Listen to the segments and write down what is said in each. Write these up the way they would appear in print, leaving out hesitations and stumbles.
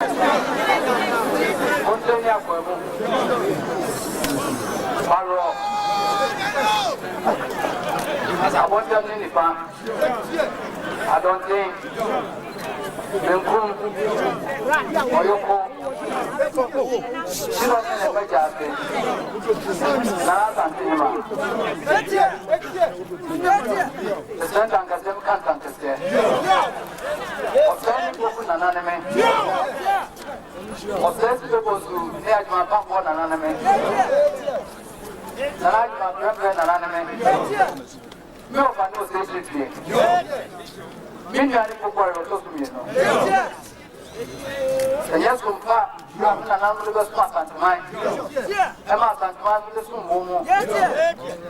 I don't think no, but no, say it. Minari Pukwa to me. And yes, compare, I'm the smart and mine. Emma and mine with the Sumo.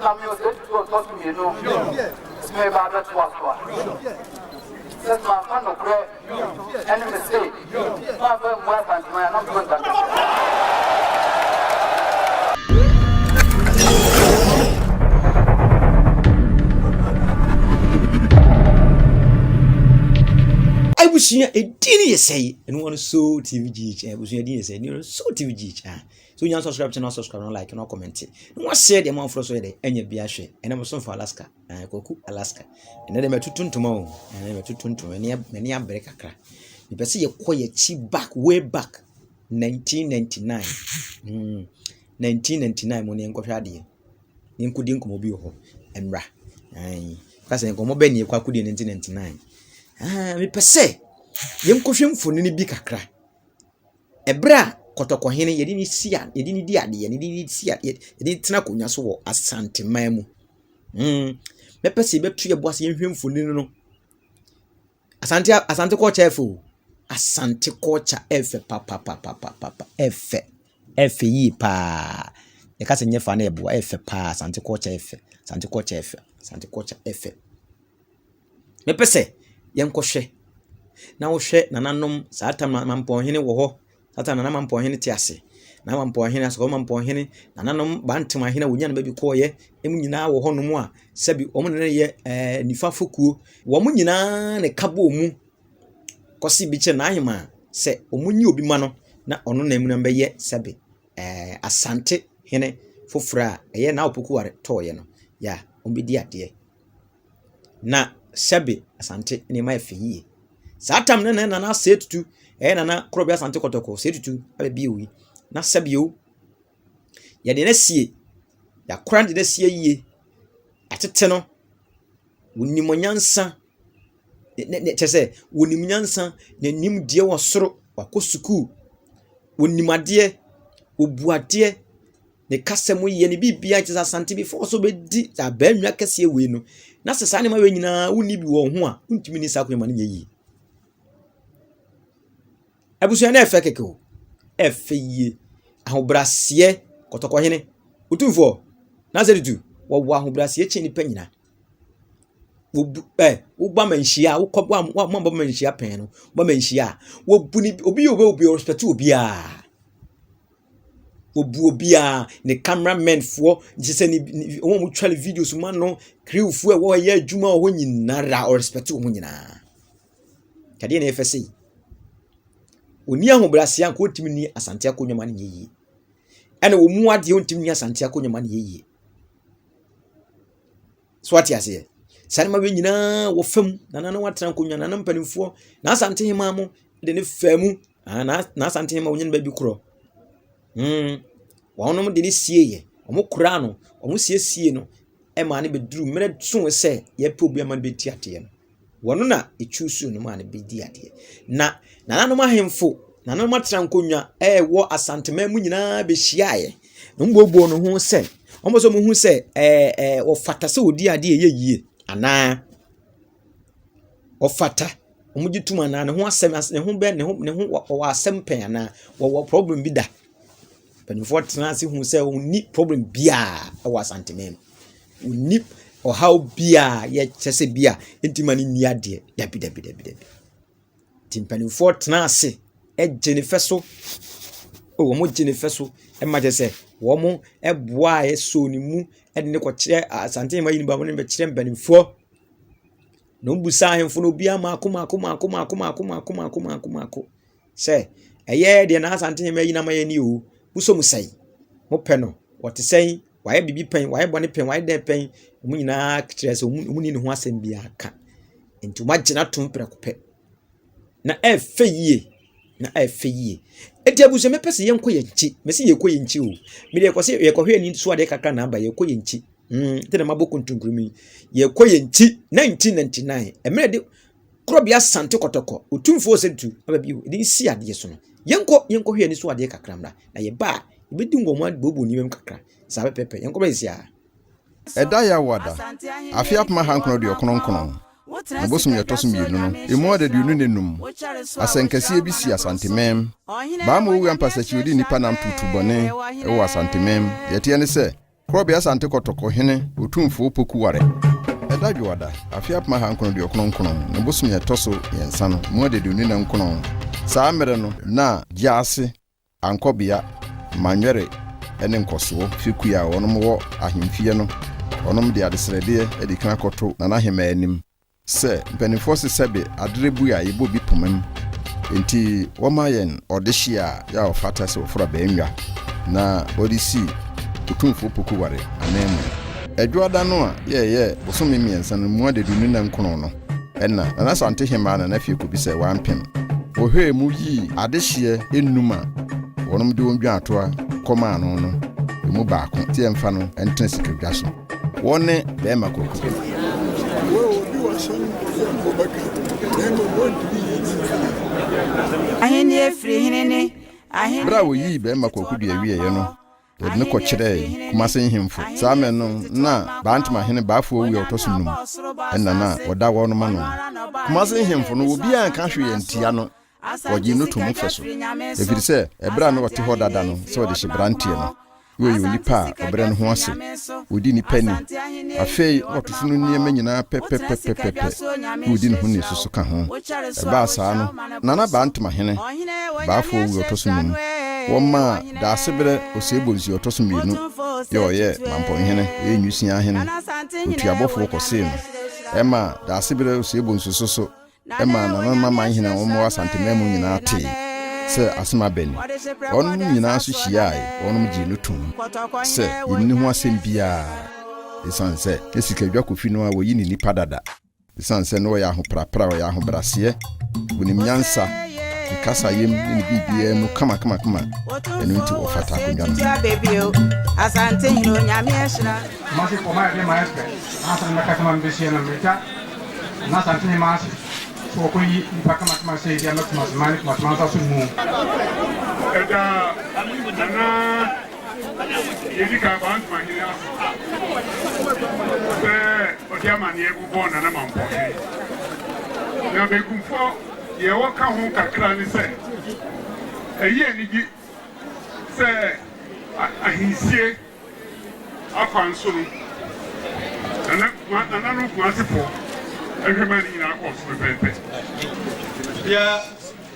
Come you said to talk to me, no. Maybe that's what. That's my fun of prayer. Any mistake. My friend, wife and mine, I'm going to. Busuya edini yesay and one so TVG busuya edini yesay ni so TVG so you subscribe to no subscribe no like no comment no share the amount for so dey enya bia hwe ena mo so for Alaska koku Alaska ena dem tutuntuma o ena dem tutuntuma mani abre kakra ni pese ye koye chi back way back 1999 1999 mo ne enkohwe ade ni nkudi nkomo bi ho enra kase nkomo be ni kwakudi 1999 me pese yem kohwem foni ni bi kakra ebra kotokohene yedi ni sia yedi ni di ade yedi ni sia yedi tena konya so wo Asantehene mu me pese be tu ye boase yem foni no Asante culture efo Asante culture efe papa efe yi pa e ka se nyefa na ebo efe pa Asante culture efe me pese yem kohwe na wo hwe nananom saatam mampohene wo ho saatam nana mampohene ti ase na mampohene aso mampohene nananom bantem ahene wonya na babi koye emu nyina wo ho no mu a sabi omo ne ye nifa fokuo wo mu nyina ne kabo mu kosi bi che na ahema se omunyi obi ma no na ono na emu na be sabi Asantehene fofura eye na opoku ware toye no ya ombedi ade na sabi Asante ne ma efiyi Satam na Osei Tutu na krobia Asante kotoko Osei Tutu abi wi na sabio ya de na sie ya kran de na sie yie atete no wonimonyansa ne tese wonimunyansa na nim die wo soro wakosuku wonimade obuade ne kasemu ye ne bibia tese Asante before so be di abanwa kase we no na sesa ne ma we nyina woni bi wo ho a untimi ni sakwe ma ne yi abusuya na efe keke o efe yie ahobrase kotokohene Otumfuo na Osei Tutu wo ahobrase che ni panyina wo ba manhia wo ba manhia pen no ba manhia wo bu ni obi respect obi a wo bu obi a ne cameraman fo jise ni wo mu twale videos ma no crew fo wo ye adwuma wo nyinara o respect wo nyina kade na efe sei oni ahobrase anko otimi ni Asante akonnwa ne yiyi ene wo mu ade ontimi ni Asante akonnwa ne yiyi so ati ase sane ma be nyina wo fam na watran akonnwa na mpanimfo na Asantehene ma mo de ne famu na Asantehene ma onyen ba bi kro wonom de ne sie ye omo kura no omo sie no e ma ne beduru mere so se ye pe obi ama ne beti ate no wono na echusu no ma ne bedi ade na nanom ahemfo nanom atran konwa wo Asantehene mu nyina be hyiaye no mbogbo no ho se omo so mu hu se wo fata se odi ade ye yie ana wo fata omo gituma na ne ho asem ne ho be ne ho wo asem pen ana wo problem bi da panimfo tena se hu se onni problem bia wo Asantehene onni o how bia ye chese bia entimani ni ade dabi timpanimfo tena se jenefeso wo mo jenefeso e ma se wo mo boa e so ni mu e de ne ko kire Asantehene ma yini ba mo ne be kire mpanimfo no busa ahemfo no bia ma akoma se ɛyɛ de na Asantehene mayi na maye ni o muso musai mo pɛ no wɔte sɛn waye bibi pɛn waye bɔne pɛn waye dɛ pɛn mu nyinaa kyerɛ sɛ mu ni ne ho asɛm bi aka nti ma gyina tom prɛko pɛ na ɛfɛ yie eti abuso me pese yenko yenchi mesi yeko yenchi o me de kwose yekɔhwe ni so ade kakra na aba yeko yenchi tena maboko ntunkurumi yeko yenchi 1999 emre de krobia Asante kotoko Otumfuo Osei Tutu aba bi de si ade so no yenko hwe ni so ade kakra mra na ye ba ibedi ngomwa bobo ni mem kakra sabe pepe yenko ba sia eda ya wada afia pma hankro de okononkon Abosum yatosu mienu no emu de dunu nenum asenkase bi si Asantemem ba ma owu ampasachi odi nipa nam tutubone ewo Asantemem yete ne se krobe Asante kotoko hene Otumfuo pokuware edadwada afia pma hankono de okononkon abosum yatosu yensa no mu de dunu nenkono saa mere no na giase ankobia manwere ene nkoso fikuya wonom wo ahemfie no wonom de adesrede edika koto na ahema anim se mpanifo se sebe adrebu ya yebo bi pomam enti womayen odehia ya ofata se ofura baenwa na odisi Otumfuo pokuware anemu edwoada no a ye bosome miensa no mu adedunu na nkono no enna na Asantehene na afie ko bi se wampem ohwe mu yi adehie enuma wonom de wondwa atoa koma no emu baako tie mfa no enten sikadwa so wone Barima Kwaku ahene free hinene ahene Bravo yi Barima Kwaku Duah wie ye no de ne ko kyerɛ Kumase hemfo saa me no na bantama hene baafo wi otosum enna na oda wo no ma no Kumase hemfo no obi an ka hwe yentia no ogi no to mu feso efiri sɛ ebra no wote ho dada no sɛ ode hye brantie no we yo nipa obere no ho ase odi nipa ni afei otofunu niema nyina pepepepepe odi ne ho ne susu ka ho eba saa no nana bantama hene baafo wi otosum woma da sebere osebonzi otosum mienu ye mampɔhene enyusia hene otuabɔfo kɔse no ema da sebere osebonzi soso ema nana mama hene wo Asantemem nyina te se asema beni onu nyina so hyiae onu gi no tum se yini ho asem bia esanse esikadwa kofi no a woyi ni nipa dada esanse no ya ho prapra ya ho brase bunim nyansa kasa yem ni bibia mu kama enu nti ofata akondwa no Asantehene onyame ehira masi koma de maestre asan na kama mbeshia na meta na Asantehene masi so ko yi mpaka kama sei dia matuma mani matuma sa sumu eda na yedika bant mahira odia mani ebu bona na mampo na bekumfo ye waka ho kakra ni se eye ni gi se ahinsie akwanso no na no kwasefo ehwemani na akɔso pepe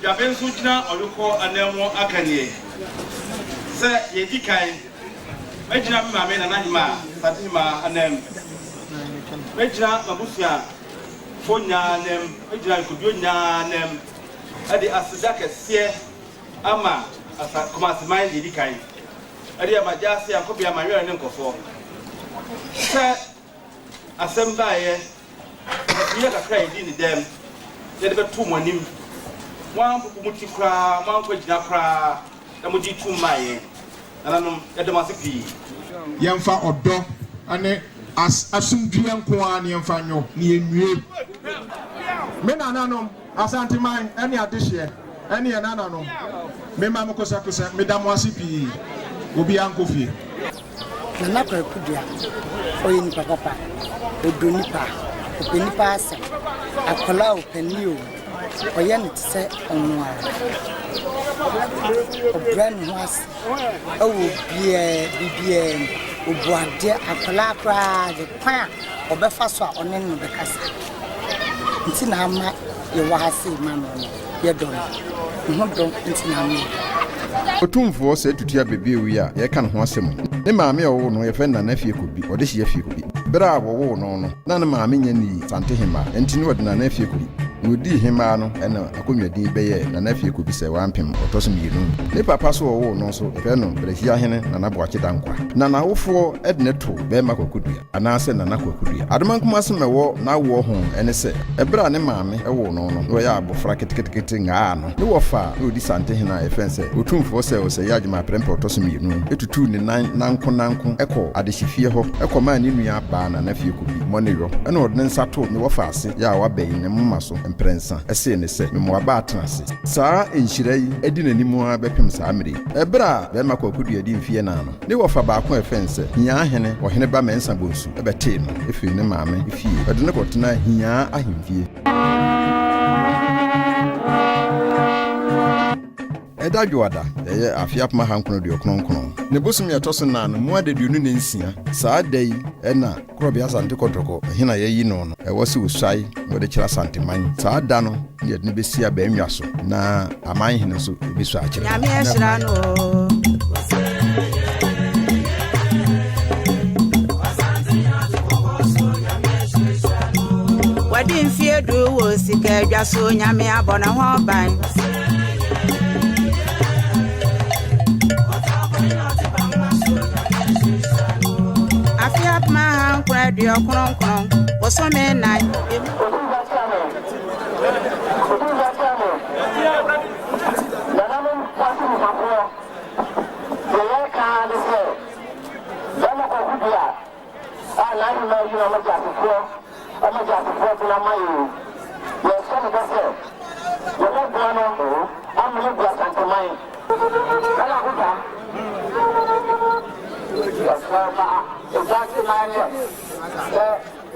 ya bensu jina oluko anemo akanie se yedikan mejina mama na nahima Asantehene anem mejina mabusia fonya nem mejina kudio nya nem ade asida kese ama Kumase man yedikan ade amajase akobia manwere ne nkofo se asembaye ya kakra yedi ni dem yede betu monim wan bubu muti kra man ko gina kra na muji tu maye nanom yede masepi yemfa odo ane asumdua nko an yemfa nyo ni enwie me nananom Asanteman ene adehye ene nananom me ma mkosa me damo asepi obi ankofie Barima Kwaku Duah oye ni papa odoni pa openipa asa akola openio oye ne tse onwa obran was owo bibie obuade akola kra de kwa obefa so a one no bekasa nti na ama ye wahase mama ye don ho don nti na ama Otumfuo Osei Tutu abebie wi a ye kan ho asem ne maame owo no ye fe na afie ko bi ode hye afie ko bi bra wo no na ne maame nya ni Asantehene enti ne wode na afie ko bi Udi hima no ena akonwadin beye na na fie ko bi se wampem otosom yenu. Ne papa so wo no so efe no brehia hene na na boache dankwa. Na na wofo edne to Barima Kwaku Duah anase na Kwaku Duah. Adomankuma se mewo na wo ho ene se ebra ne maame ewo no no wo ya abofra ketekete nga no. Ne wo fa odi Asantehene a efe se Otumfuo Osei yagema prempe otosom yenu. Etutu ne nanko eko adehifie ho ekoma ni nua ba na fie ko bi monero. Ena odne nsato ne wo fa ase ya wa bayi ne mma so prensa ese ne se memo aba atenase saa enhyira yi edi nanimu a bepem saa mere ebra Barima Kwaku Duah di mfie na no ne wofa ba ko efense hia ahene ohene ba mensa bonsu ebete no efi ne maame efie ede ne kotena hia ahemfie Eda Juada eye afiap ma hankro de okronkron ne bosum ye toso na no mu adeduonu ne nsia saa dai ena krobia Asante kotoko hina ye yi no no e wo se usai wo de kira Santeman saa da no ye ne besia ba enwa so na aman hene so ebiso akira nyame ehira no wadi mfie du wo sika adwa so nyame abona ho ban Afiap ma hankra de okronkron woso me nan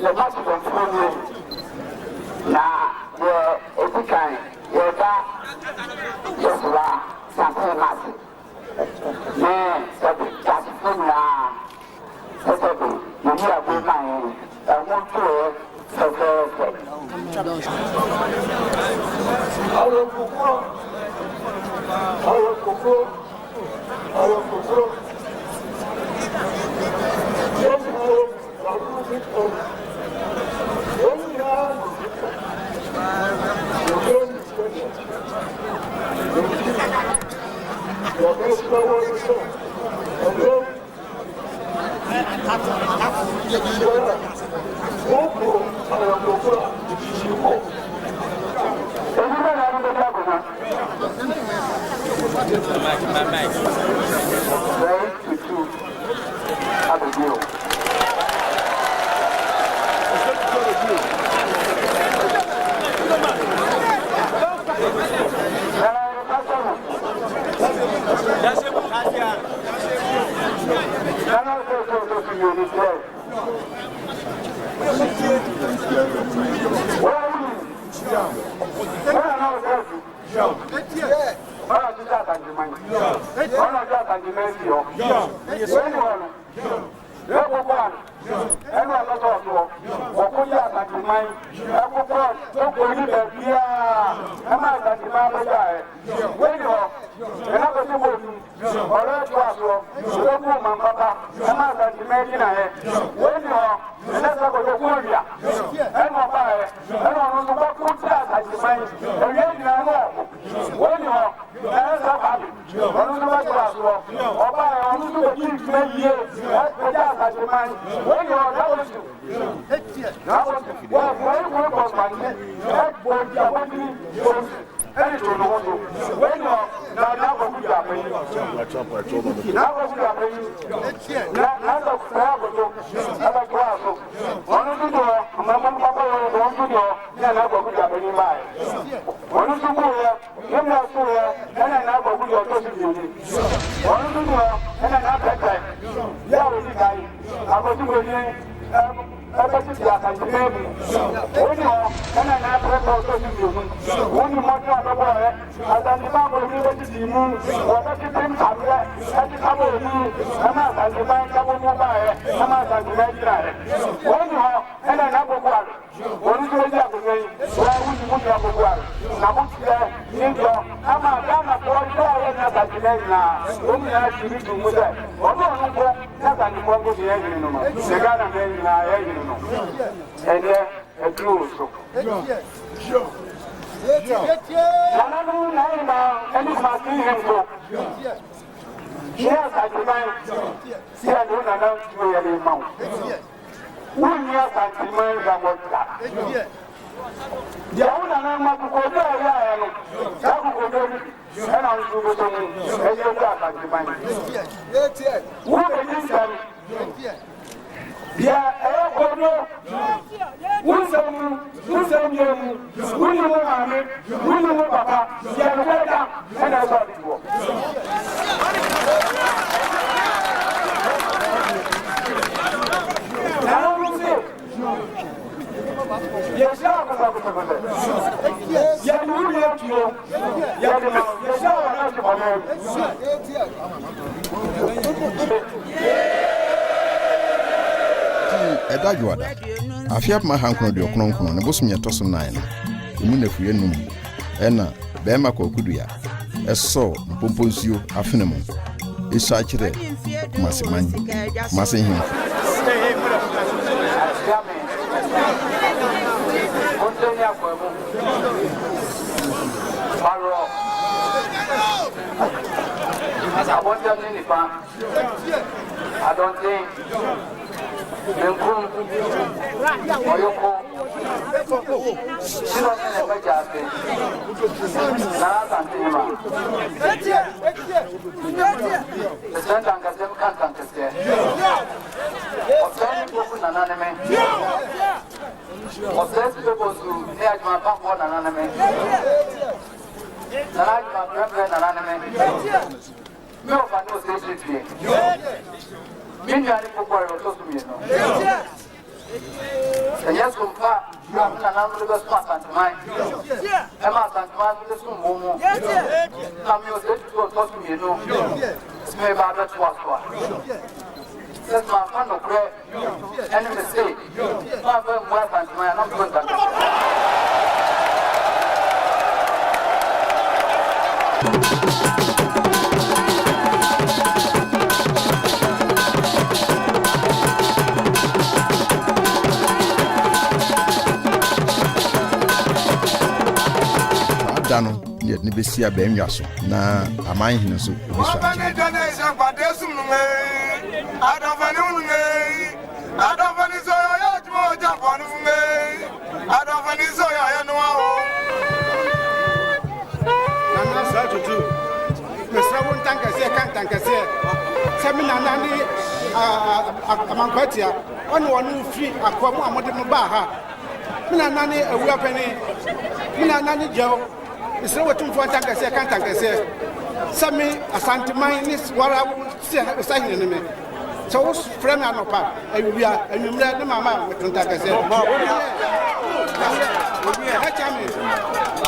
le match de football na epikai yeda yeswa sample match ne sabi just na sabi ni ya go mai I want to Nanu naina any machine. Yes, I demand. See, I don't announce to me any mount. 1 year and 3 months I want that. The owner of the Korea, that will go and I'll do something. And you're back at the mind. Who is them? Yeah, I don't know. Who's Papa? Yeah, and I saw it. Yes, Eda Juada. Afia ma hankro de okronkron ne bosom ye tosom 9 no. Emu na fuye num. Ena Barima Kwaku Duah. Eso pomponsuo afene mo. Isa kire masiman. Masin I don't think Oyoko she don't never just Asantehene the center and Gazem can't say Osei Tutu II Osei people who near my pump one anonymous my president anonymous no one knows this here. Minjani pokora rotosu mieno. Yes, kumpa, na nuluga Asantehene. Asantehene with the sumo. Kami Osei Tutu rotosu mieno. Sme baba tuaswa. Says my fan of prayer. Enemy say, my friend Asantehene, not going to. Dano yet ni besia be nwaso na amanhene so obisa It's not Otumfuo Osei can't say. Some Asantehene is what I would say in me. So, what's friend and apart? And we are, and you let the mamma with Tantaka say.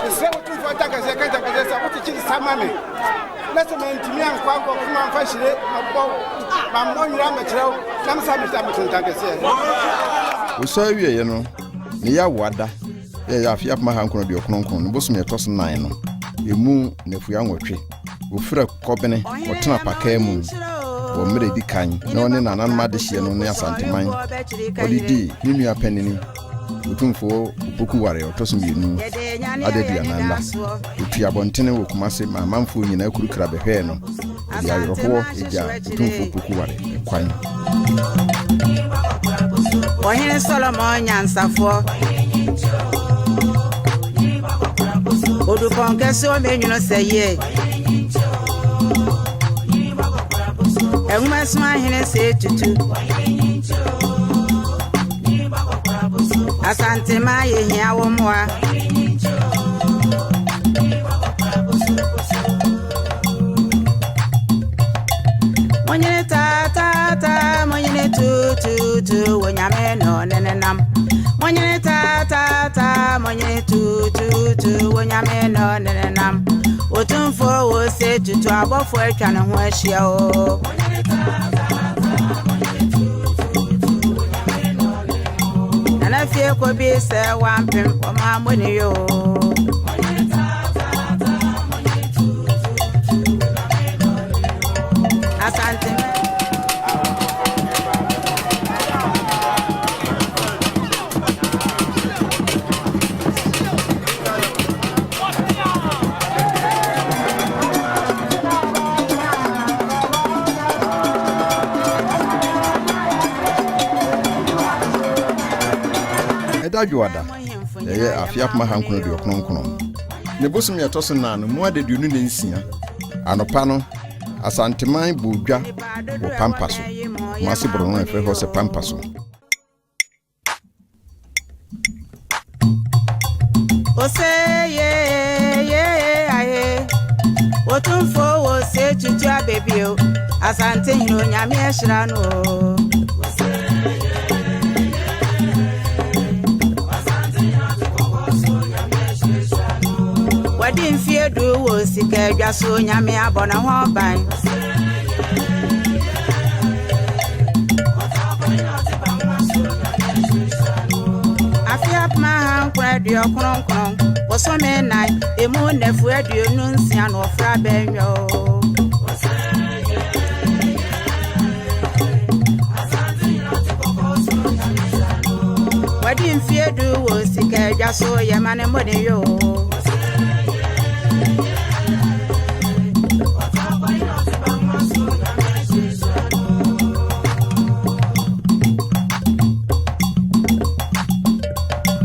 It's not Otumfuo Osei can't say, what teaching some money. Let's amend to me and Kwaku Duah fashion, I'm not Ramacho, some Tantaka say. We saw you, Nia Wada. Ya afia ma hankro de okronkron no bosom ye toso 9 no emu nefuya nwotwe ofura kobene otena paka mu wo mere di kan na one nanan ma de hie no ne Asantehene odidi ni nua panini Otumfuo opoku ware otoso mienu adedua nanda otu abontene wo kumase ma manfo nyina akurukra behwe no ya yoroho eja Otumfuo opoku ware kwan Ohene Solomon nyansafo Odu konkeso menyuno seye Enwesmahene Osei Tutu Asantehene yehia womwa Monyene tata monyene tutu wonyame no nenenam Monyene tata monyene tutu wonyame no nenenam Otumfuo Osei Tutu abofo atwa ne ho ahia o Nana fie ko bi se wampem o ma moni yo Asantehene Dadwada. Afia ma hankono de okronkron. Ne bosom ye toso na no mu adeduonu ne nsia. Anopa no Asantehene bodwa wo pampaso. Mase boro no efe ho se pampaso. Osei Otumfuo Osei Tutu baby o Asantehene onyame ehira no Wadi mfie du wo sika adwaso onyame abona ho ban Afia ma radio kronkron Osome nai emu nefu aduonu nsia no fra benyo Wadi mfie du wo sika adwaso yemane mone yo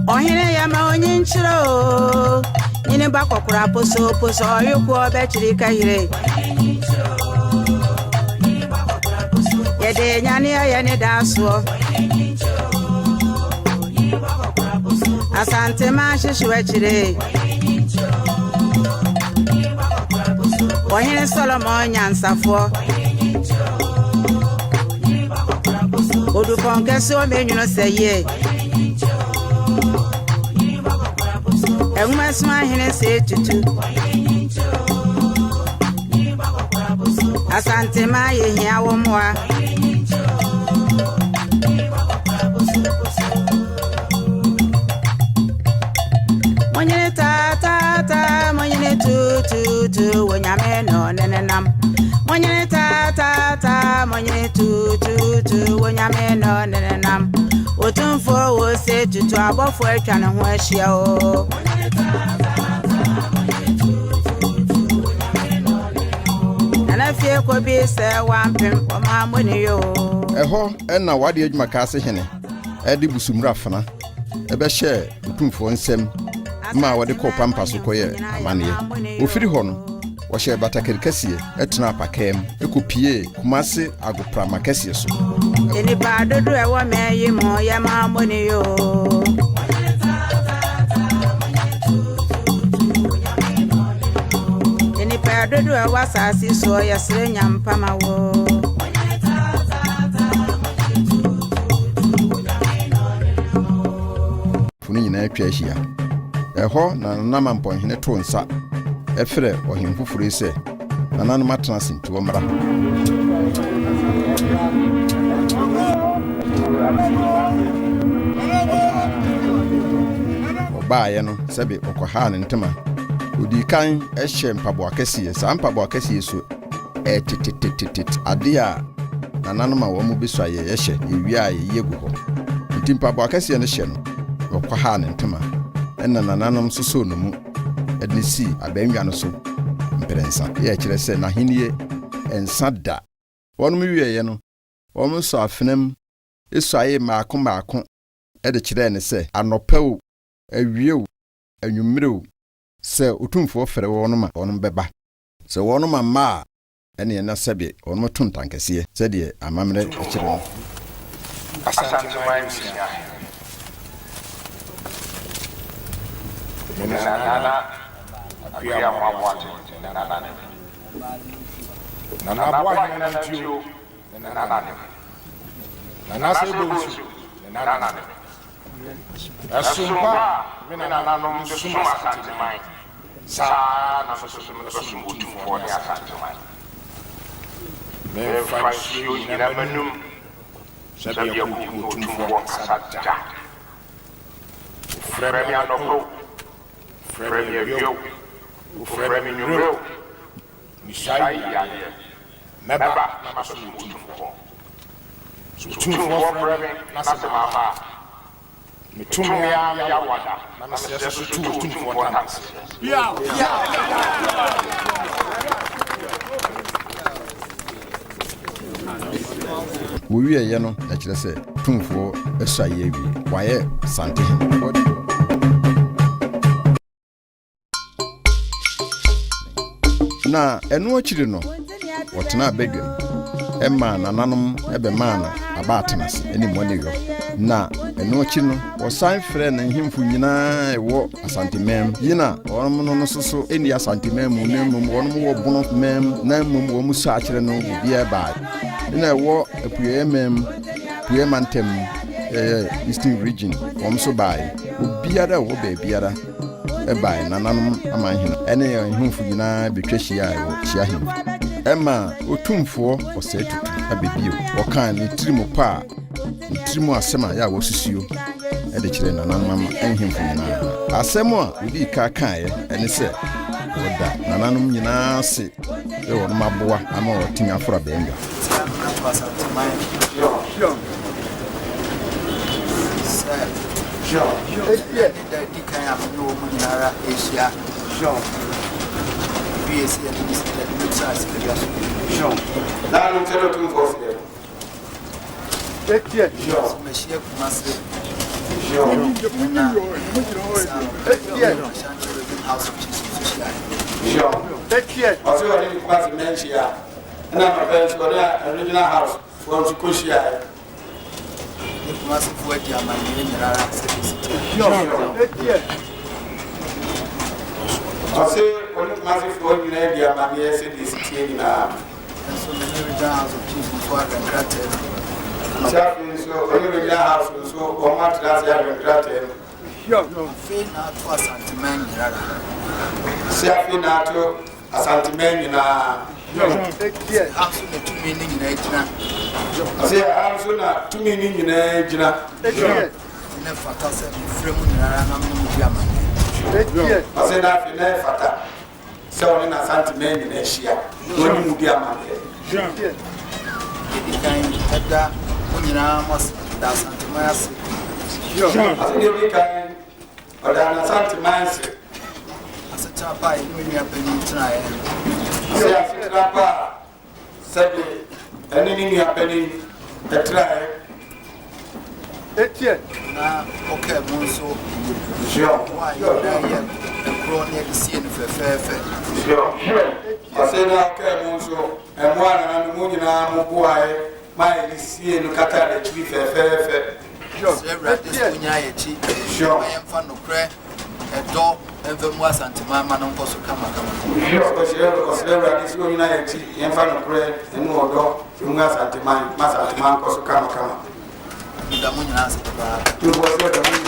Ohine yama onyinchiro nyine bakokura poso oyuko bechiri kahire Yede nyane ayane daso Asante ma shishuwe chire Ohine Solomon nyansafo Odupon keso menyuno seye Enstoolment of Otumfuo Tutu Asantehene hia wo moa Monyene ta monyene tu wonyame no nenenam Monyene ta monyene tu wonyame no nenenam Otumfuo Osei Tutu abofo atwa ne ho ahia o Fie ko bi se wampem o ma moni yo Eho na wade adwuma ka ase hene ede busumra fana ebe hye Otumfuo nsem ma wade ko pampa so koye amane ofiri ho no wo hye batakari kasie etena apakem ekopie kumase agopra makasie so eni ba dodo e wo me yi mo ya ma moni yo Dodo wasasi so yasre nyampama wo Funu nyina atwa ahia Eho na nanama mpɔhene to nsa efre ohemfufuru ise nananum atena sintuo mra Obaaye no sebe okoha ne ntema Odi kan ehye mpabo akɛsie sa mpabo akɛsie so tititititi ade a nananum a wo mu besu aye yehye ewia aye yegu ho nti mpabo akɛsie no hye no okɔha ne ntema ɛna nananum soso no mu ednisi abanwa no so mperensa ye kyerɛ sɛ na henie ensa da wɔn mu wieye no wɔn so afenam esu aye maako ɛde kyerɛ ne sɛ anɔpɛw awiew anwummerɛw sɛ Otumfuo fere wɔn ma wɔn bɛba sɛ wɔn ma ma ɛne na sɛbe wɔn to ntankɛseɛ sɛ deɛ amamre ɛkyerɛ no Nana akuya mwaboate nana bwa nana tio nana sebonsu nana asumba nana no sumba Asantehene sa na so sumba Otumfuo ne Asantehene me fansio nyina manum sabi ya Otumfuo kasata frère mi anofo frère mi bio frère mi nyuro ni sai ya meba na so Otumfuo frère mi na se mama Mitumia ya wada na se so Otumfuo na ya Wowie ye no na kyerɛ sɛ Otumfuo ɛsɔ ayɛ wie wayɛ Asantehene. Na ɛno akyiri no wɔtena abadwam ɛma nananom ɛbɛmaa no abaatenase ɛne mmɔne yɔ. Na ɛno akyi no wɔsan frɛ na nhemfo nyinaa ɛwɔ Asantemam yina wɔn no soso ɛni Asantemam mu na mmom wɔn wɔ bono mam na mmom wɔn mu sa akyerɛ no obiara baa na ɛwɔ apueyɛ mam pueyɛ mantam Eastern region wɔn so baa obiara wɔ baabiara ɛbaa nananom amanhene ɛne nhemfo nyinaa betwa hyia ɛwɔ hyia hemfo ɛma Otumfuo Osei Tutu abebio wɔkan ne tirimu pa tirimu asɛm a ya wɔsusio ɛde kyerɛ nananom ama nhemfo nyinaa asɛm a odi ka kaeɛ ɛne sɛ wɔda nananom nyinaa se ɛwɔ no maboa ama wɔtumi afora bɛnga original house from Sikoshia. I say, when it massive for you, I am said this city now. And so many original house of chiefs before I can granted. So, only the house was so or much last year and granted. Feel not to Asantehene. See, I feel not to Asantehene. House with 2 meaning in age. See, house with 2 meaning in age. Never toss a frame I said, I never fata. So, in Asantehene in Asia, when you be a man. The kind of that when you must that's Asantehene. I think you'll be kind, but I'm Asantehene. As a chap, I knew you have been tonight. See, I said, Papa, said, anything happening, the try. Now, okay, Monso. Sure. Why you're there? The crony the scene for fair. Sure. I said, okay, Monso, and one and the moon in our boy, my scene, Qatar, the chief fair. Sure. I am fond of prayer, a dog, and the more Santima, man, on Costa Kama. Sure, because there is united in front of prayer, and more dog, you must Santima, Master Costa Kama. The moon has to was the moon.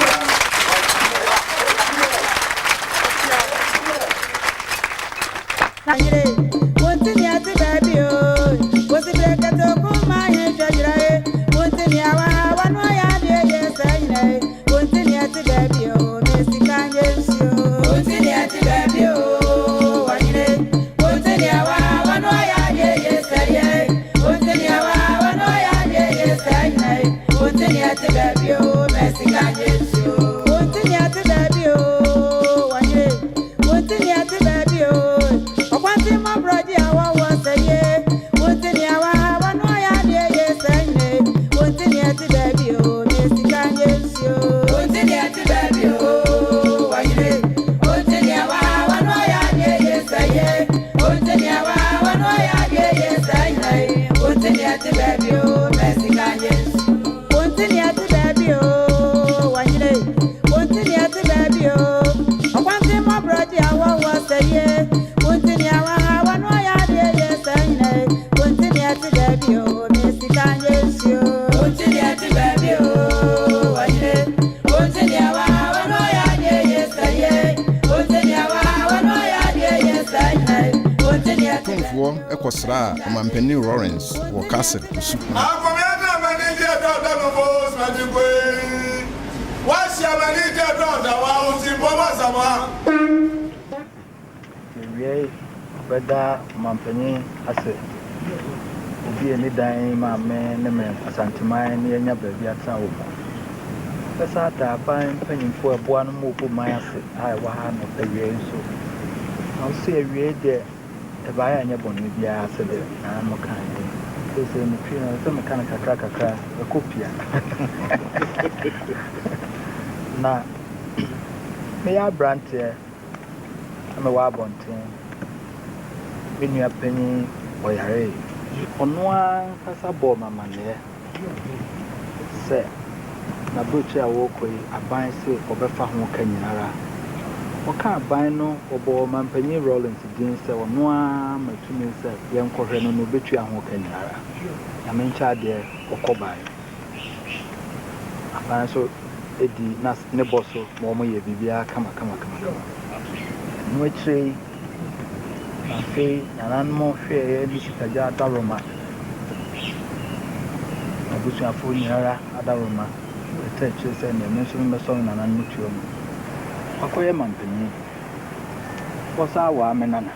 Ekosra Mampeni Lawrence or Castle Soup. What's your manager done? The ones in Bobasama? Whether Mampeni has be any dime, my man, Asantehene, and your baby at Sao. The Sata fine penny for a one move my asset. I want of the year so. I'll see a read there. If I am born with the answer, I'm a kind. say in the train, some mechanical cracker, a copia. Now, may I brand here? I'm a wabontin. When you are penny or your on one Casabo, my man, say, na butcher walk away, a bind say, or befa who can you what can't buy no or man penny rolling to dinner or no one, my 2 minutes, young Correno no betray and walk in Yara. I mean, child there or combine. I find so Eddie Nas Nebosso, Momo Bibia, come. No tree, a fee, an animal fair, this Tajata Roma. I wish I phone Yara, Adaroma, the churches and the mention the song and unmutual. Akoye mampeni bosa wa menana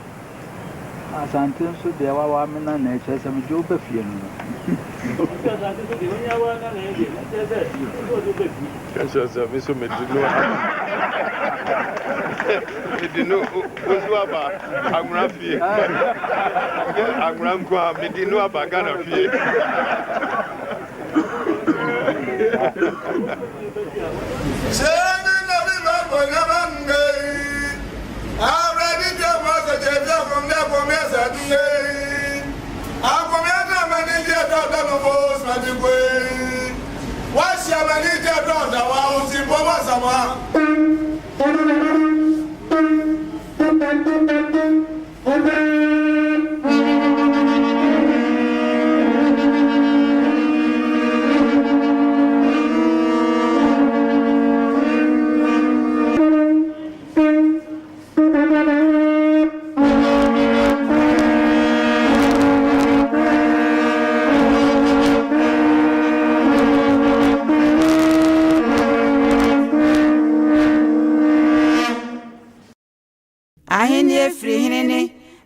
asante nso de wa menana e chese me jo bafie no Kasa me so medino ozu aba agura fie agura nkwa medino aba gana fie already there was a champion from there for me as a day. I'm from here, manager, daughter of us, my way. What's your manager, daughter? I was in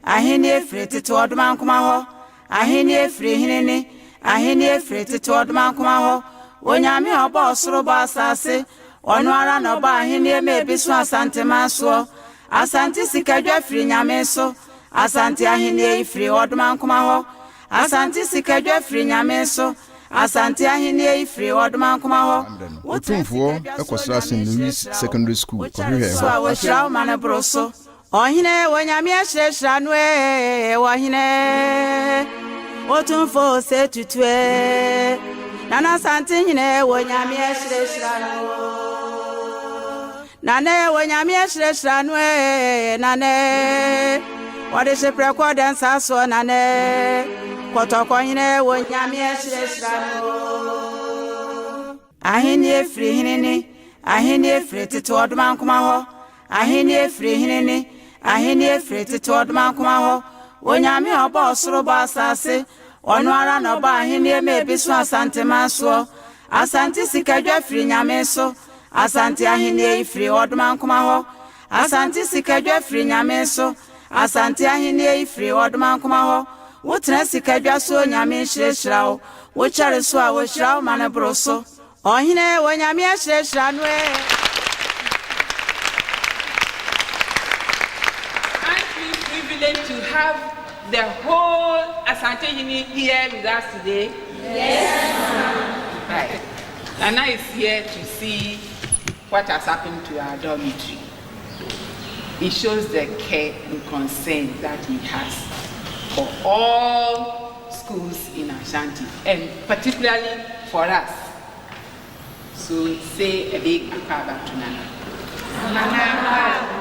ahene free to odman kuma ho ahene free hinene ahene free to odman kuma ho onyame obo osoro bo asase ono ara no ba ahene me bi so asante maso asante sikadwa free nyame so asante ahene free odman kuma ho asante sikadwa free nyame so asante ahene free odman kuma ho Otumfuo ekosra St. Louis Secondary School ko hwe so wa shiraw mane broso ohine wonyame ahyehra no ohine Otumfuo Osei Tutu nana Asantehene wonyame ahyehra no nana wonyame ahyehra no nana wode se precord dansa so nana kotokohine wonyame ahyehra no ahene free hinene ahene free to odman kuma ho ahene free hinene ahene free to odman kuma ho onyame obo osoro bo asase ono ara no ba ahene me bi so asante maso asante sikadwa free nyame so asante ahene free odman kuma ho asante sikadwa free nyame so asante ahene free odman kuma ho wotra sikadwa so nyame hyerehira wo wo kyare so a wo hyira wo mane broso ohine wonyame ahyerehira no to have the whole Asantehene here with us today? Yes, ma'am. Right. Nana is here to see what has happened to our dormitory. It shows the care and concern that he has for all schools in Ashanti, and particularly for us. So say a big clap to Nana. Nana.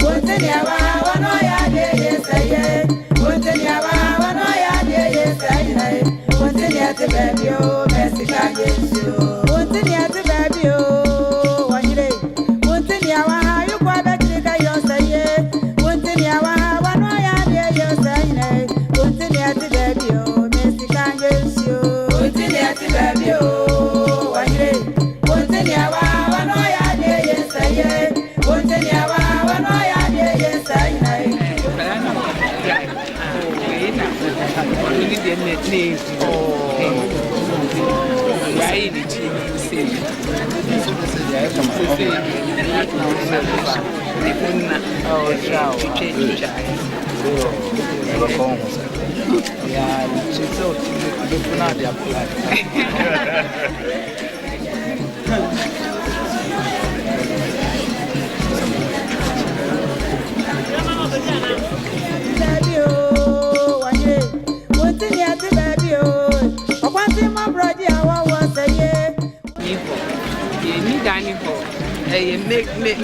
Continue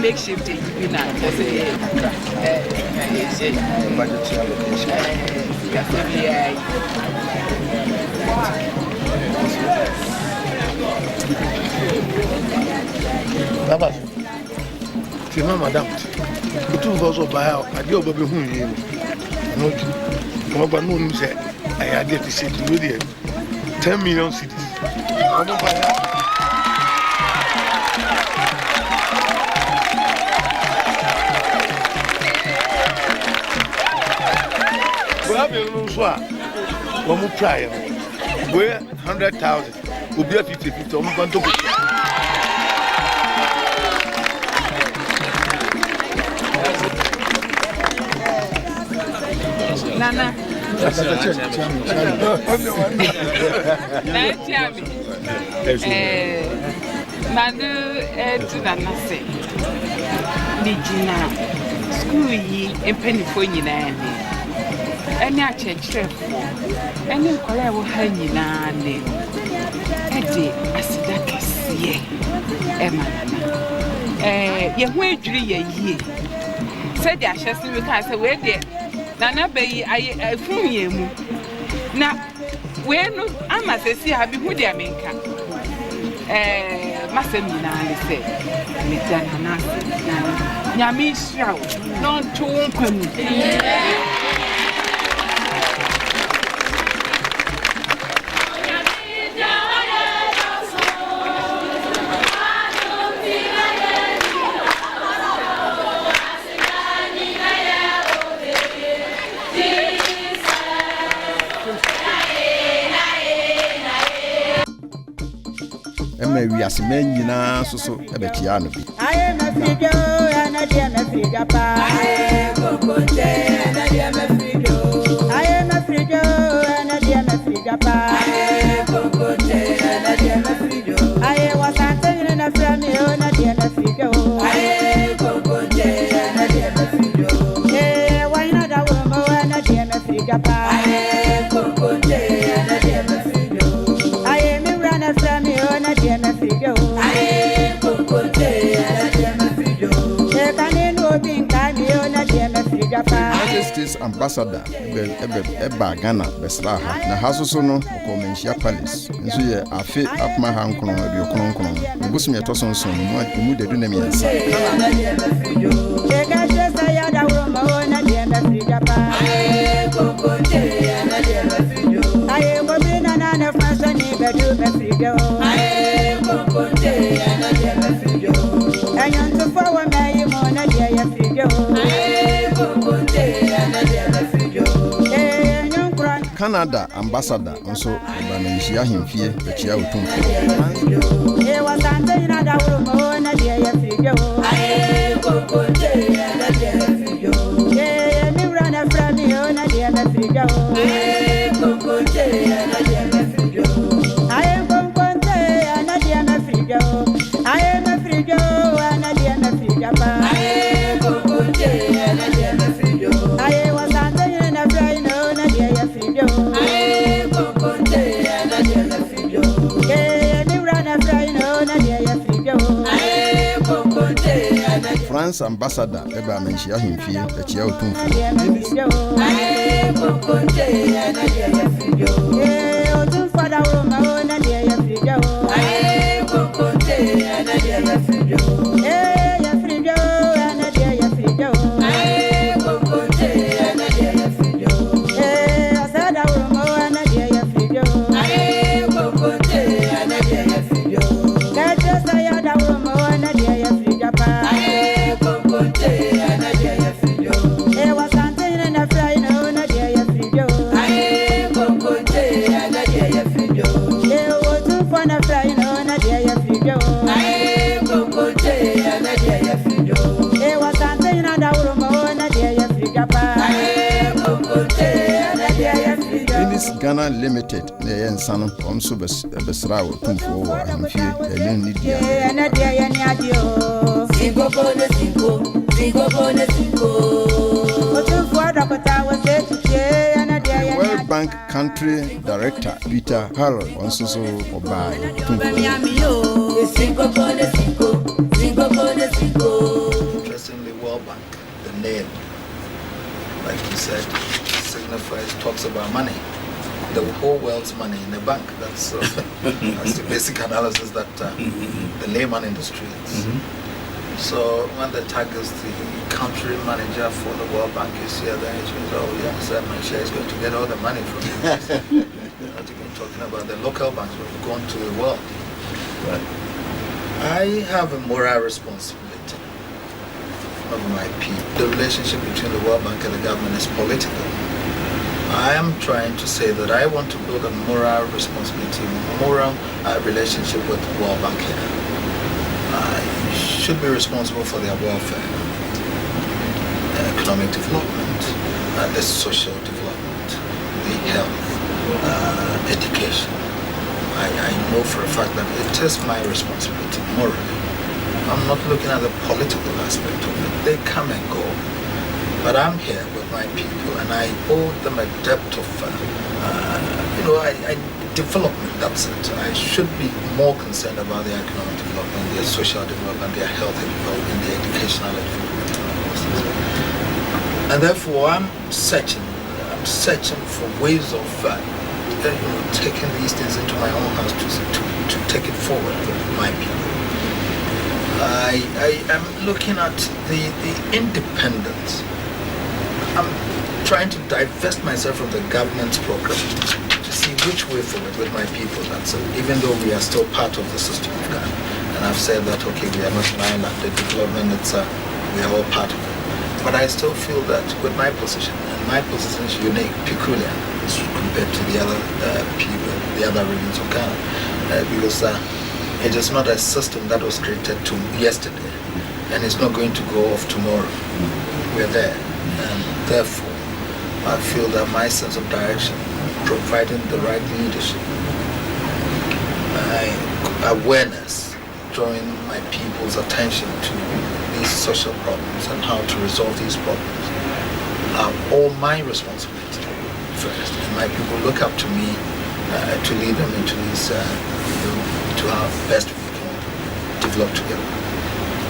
Makeshift you know Baba, tima madam. Otumfuo so buy out. I dey obabe hu yi no. No ba no say I had to say to you 10 million cities. Obo buy out. When we try, we're 100,000. We'll be 50. I'm going to go. Nana. Madu to Nana say, Nijina, school ye, and penny for you. Any church, any color will hang in a name. Eddie, I see that kiss, ye, Emma. Where do ye? Said the ashes we can't say where there. Nana Bay, I fool ye. Now, where no, I must say, I be who they are making. Massamina, say, Miss Dana, Yami shout, not to open. We are men, you know, so a bit piano. I am a figure and I am a figure. I am a figure. I am a figure and I am a figure. I was Asantehene a friend, and I am a figure. I am a figure. Yeah, why not a woman and I am a figure. I am a figure. I am a runner from you and I am a figure. Majesty's ambassador Eba Ghana Beslaha na hasoso no Komenshia Palace nso ye afe apma ha nkono de okono busum ye toso so mu de du na miensa Canada ambassador also Banishia himfie bechia Otumfuo. He was Asantehene na wo na de ya figure. Aye kokote na de ya figure. Yeah, me run a from you na de ya figure. Aye kokote na de ya figure. Aye kokote na de ya figure. Aye na figure na de ya figure. Aye kokote na de ya figure. Aye was Asantehene na from you na de ya figure. France ambassador eba menchia himfie achia Otumfuo. Ghana Limited, the Ensano, also Besra, Otumfuo, and few, and Lydia. World Bank Country Director Peter Harold also by Interestingly, World Bank, the name, like you said, talks about money. The whole world's money in the bank. That's the basic analysis that the layman in the streets. So when the tag is the country manager for the World Bank is here, then it means, oh yes, my share is going to get all the money from you. You're not even talking about the local banks, we've gone to the world. Right. I have a moral responsibility of my people. The relationship between the World Bank and the government is political. I am trying to say that I want to build a moral responsibility, moral relationship with the World Bank here. I should be responsible for their welfare, economic development, the social development, the health, education. I know for a fact that it is my responsibility morally. I'm not looking at the political aspect of it. They come and go. But I'm here with my people, and I owe them a debt of, development. That's it. I should be more concerned about their economic development, their social development, their health development, their educational development. And therefore, I'm searching for ways of taking these things into my own hands to take it forward with my people. I am looking at the independence. I'm trying to divest myself from the government's program to see which way forward with my people. That's even though we are still part of the system of Ghana. And I've said that, okay, we are not an island, the development, we are all part of it. But I still feel that with my position, and my position is unique, peculiar, compared to the other people, the other regions of Ghana, because it is not a system that was created yesterday, and it's not going to go off tomorrow. We're there. And therefore, I feel that my sense of direction, providing the right leadership, awareness, drawing my people's attention to these social problems and how to resolve these problems, are all my responsibility first. And my people look up to me to lead them into these, to how best we can develop together.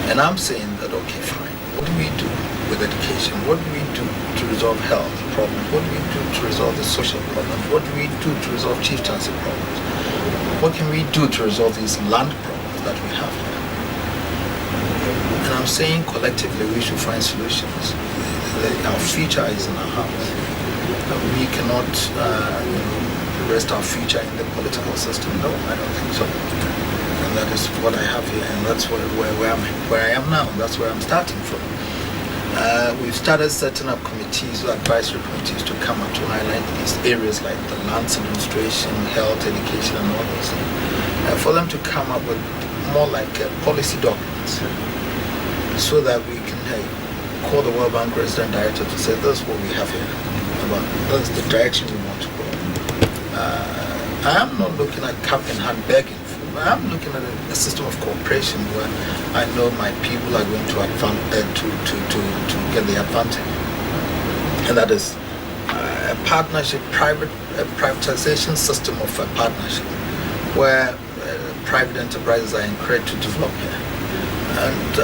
And I'm saying that, okay, fine. What do we do with education? What do we do to resolve health problems? What do we do to resolve the social problems? What do we do to resolve chieftaincy problems? What can we do to resolve these land problems that we have here? And I'm saying collectively we should find solutions. Our future is in our hands. We cannot rest our future in the political system. No, I don't think so. And that is what I have here, and that's where I am now. That's where I'm starting from. We've started setting up committees, advisory committees, to come up to highlight these areas like the lands administration, health, education, and all those things. For them to come up with more like policy documents, so that we can call the World Bank Resident Director to say, this is what we have here, that's the direction we want to go. I am not looking at cap in hand begging. I'm looking at a system of cooperation where I know my people are going to get the advantage, and that is a partnership, privatization system of a partnership, where private enterprises are encouraged to develop here. And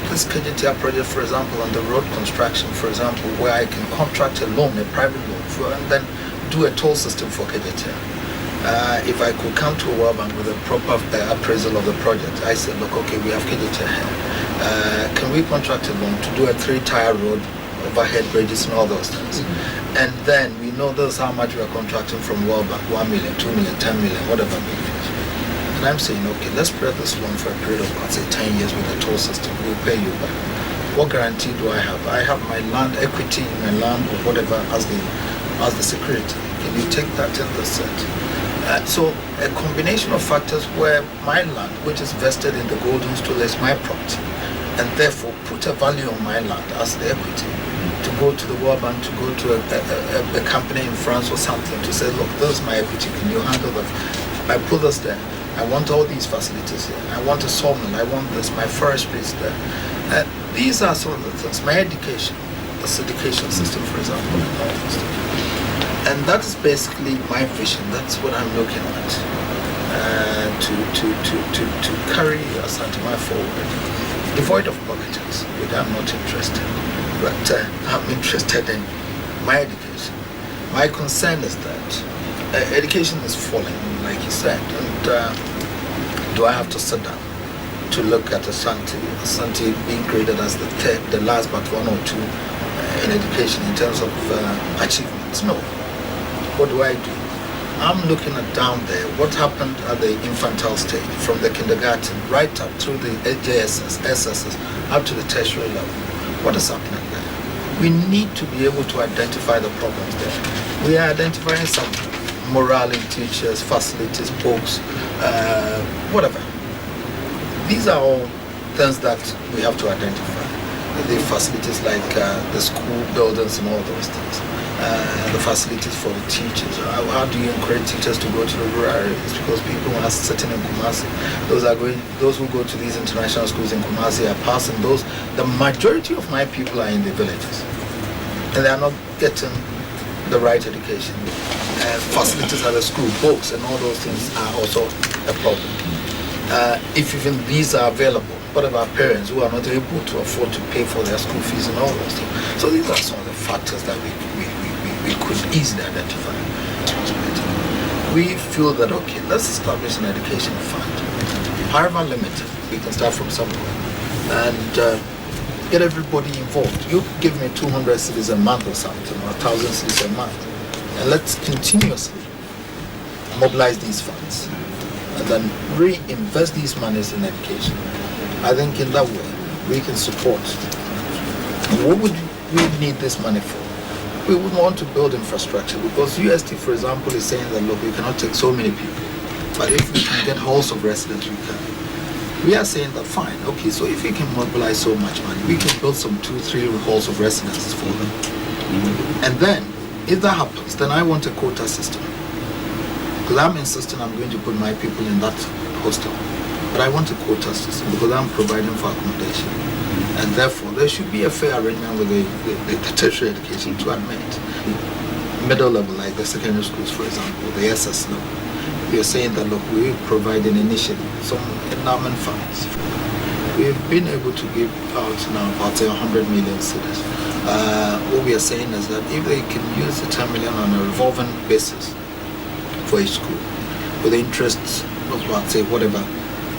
this KJTR project, for example, on the road construction, for example, where I can contract a loan, a private loan, and then do a toll system for KJTR. If I could come to a World Bank with a proper appraisal of the project, I said, look, okay, we have KJTR here. Can we contract a loan to do a 3-tier road, overhead bridges and all those things? And then we know this is how much we are contracting from World Bank, 1 million, 2 million, 10 million, whatever it is. And I'm saying, okay, let's spread this loan for a period of, let's say, 10 years with the toll system. We'll pay you back. What guarantee do I have? I have my land equity, my land or whatever as the security. Can you take that in the set? So a combination of factors where my land, which is vested in the golden stool, is my property, and therefore put a value on my land as the equity. To go to the World Bank, to go to a company in France or something to say, look, this is my equity, can you handle that? I put this there. I want all these facilities here. I want a sawmill. I want this. My forestry is there. These are some of the things. My education, this education system, for example, and all these things. And that is basically my vision. That's what I'm looking at to carry Asantehene forward, devoid of politics, which I'm not interested. But I'm interested in my education. My concern is that education is falling, like you said, and do I have to sit down to look at Asante being graded as the last but one or two in education in terms of achievements? No. What do? I'm looking at down there what happened at the infantile stage, from the kindergarten right up through the JSS, SSS, up to the tertiary level. What is happening there? We need to be able to identify the problems there. We are identifying some morale in teachers, facilities, books, whatever. These are all things that we have to identify. The facilities like the school buildings and all those things. The facilities for the teachers. How do you encourage teachers to go to the rural areas? Because people are sitting in Kumasi. Those who go to these international schools in Kumasi are passing those. The majority of my people are in the villages, and they are not getting the right education. Facilities at the school, books, and all those things are also a problem. If even these are available, what about parents who are not able to afford to pay for their school fees and all those things? So these are some of the factors that we could easily identify. We feel that, okay, let's establish an education fund. However limited, we can start from somewhere and get everybody involved. You give me 200 cedis a month or something, or 1,000 cedis a month, and let's continuously mobilize these funds and then reinvest these monies in education. I think in that way we can support. What would we need this money for? We would want to build infrastructure, because UST, for example, is saying that, look, we cannot take so many people, but if we can get halls of residence, we can. We are saying that, fine, okay, so if we can mobilize so much money, we can build some 2-3 halls of residences for them. And then, if that happens, then I want a quota system. Because I'm insisting I'm going to put my people in that hostel. But I want a quota system because I'm providing for accommodation. And therefore, there should be a fair arrangement with the tertiary education to admit. Middle level, like the secondary schools, for example, the SS level. We are saying that, look, we provide initially some endowment funds. We've been able to give out now about 100 million cedis. What we are saying is that if they can use the 10 million on a revolving basis for each school, with the interests of about, say, whatever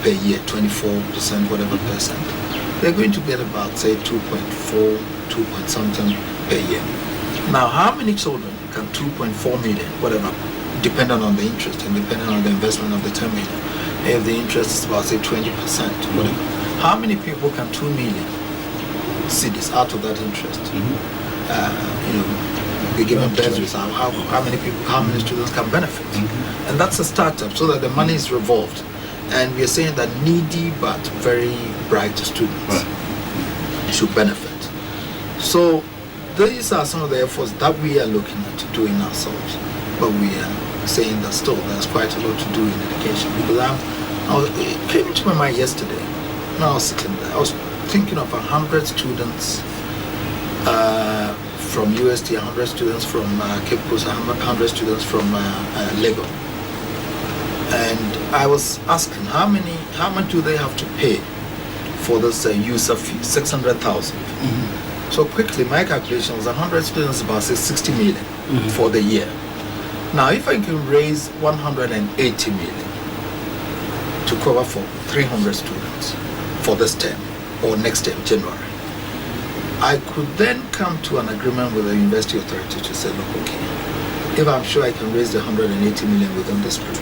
per year, 24%, whatever percent, they're going to get about, say, 2.4, 2 point something per year. Now, how many children can 2.4 million, whatever, depending on the interest and depending on the investment of the 10 million, if the interest is about, say, 20%, whatever, how many people can 2 million cedis out of that interest? Be given bursaries, how many people, how many students can benefit? And that's a startup, so that the money is revolved. And we are saying that needy but very bright students should benefit. So these are some of the efforts that we are looking at doing ourselves. But we are saying that still there's quite a lot to do in education. Because it came into my mind yesterday when I was sitting there. I was thinking of 100 students from UST, 100 students from Cape Coast, 100 students from Lagos. And I was asking how much do they have to pay for this user fee, 600,000. So quickly, my calculation was 100 students, about 60 million for the year. Now, if I can raise 180 million to cover for 300 students for this term or next term, January, I could then come to an agreement with the university authority to say, look, okay, if I'm sure I can raise the 180 million within this period,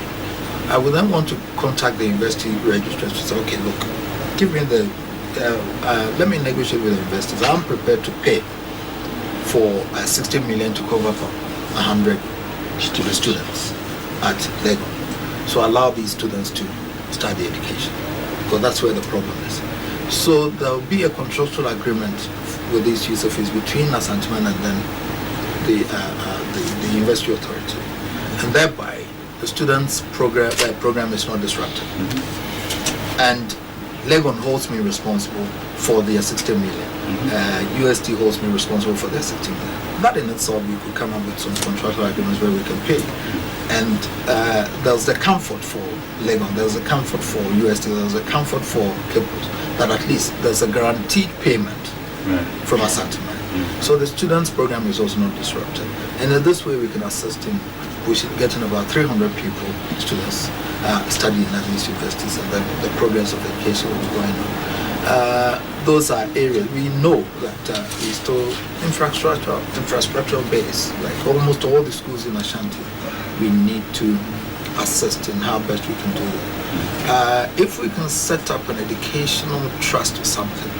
I would then want to contact the university registrars to say, okay, look, give me the, let me negotiate with the investors. I'm prepared to pay for 60 million to cover for 100 students at Lego. So allow these students to start the education, because that's where the problem is. So there will be a contractual agreement with these user fees between Asantehene and then the university authority, and thereby the students' program is not disrupted. And Legon holds me responsible for their 60 million. UST holds me responsible for their 60 million. That in itself, we could come up with some contractual agreements where we can pay. And there's the comfort for Legon, there's a comfort for UST, there's a comfort for Kipos, that at least there's a guaranteed payment from Asantehene. So the students' program is also not disrupted. And in this way, we can assist in, we should get in about 300 people, students, studying at these universities, and then the progress of education will be going on. Those are areas we know that we still infrastructural base, like almost all the schools in Ashanti. We need to assist in how best we can do it. If we can set up an educational trust or something,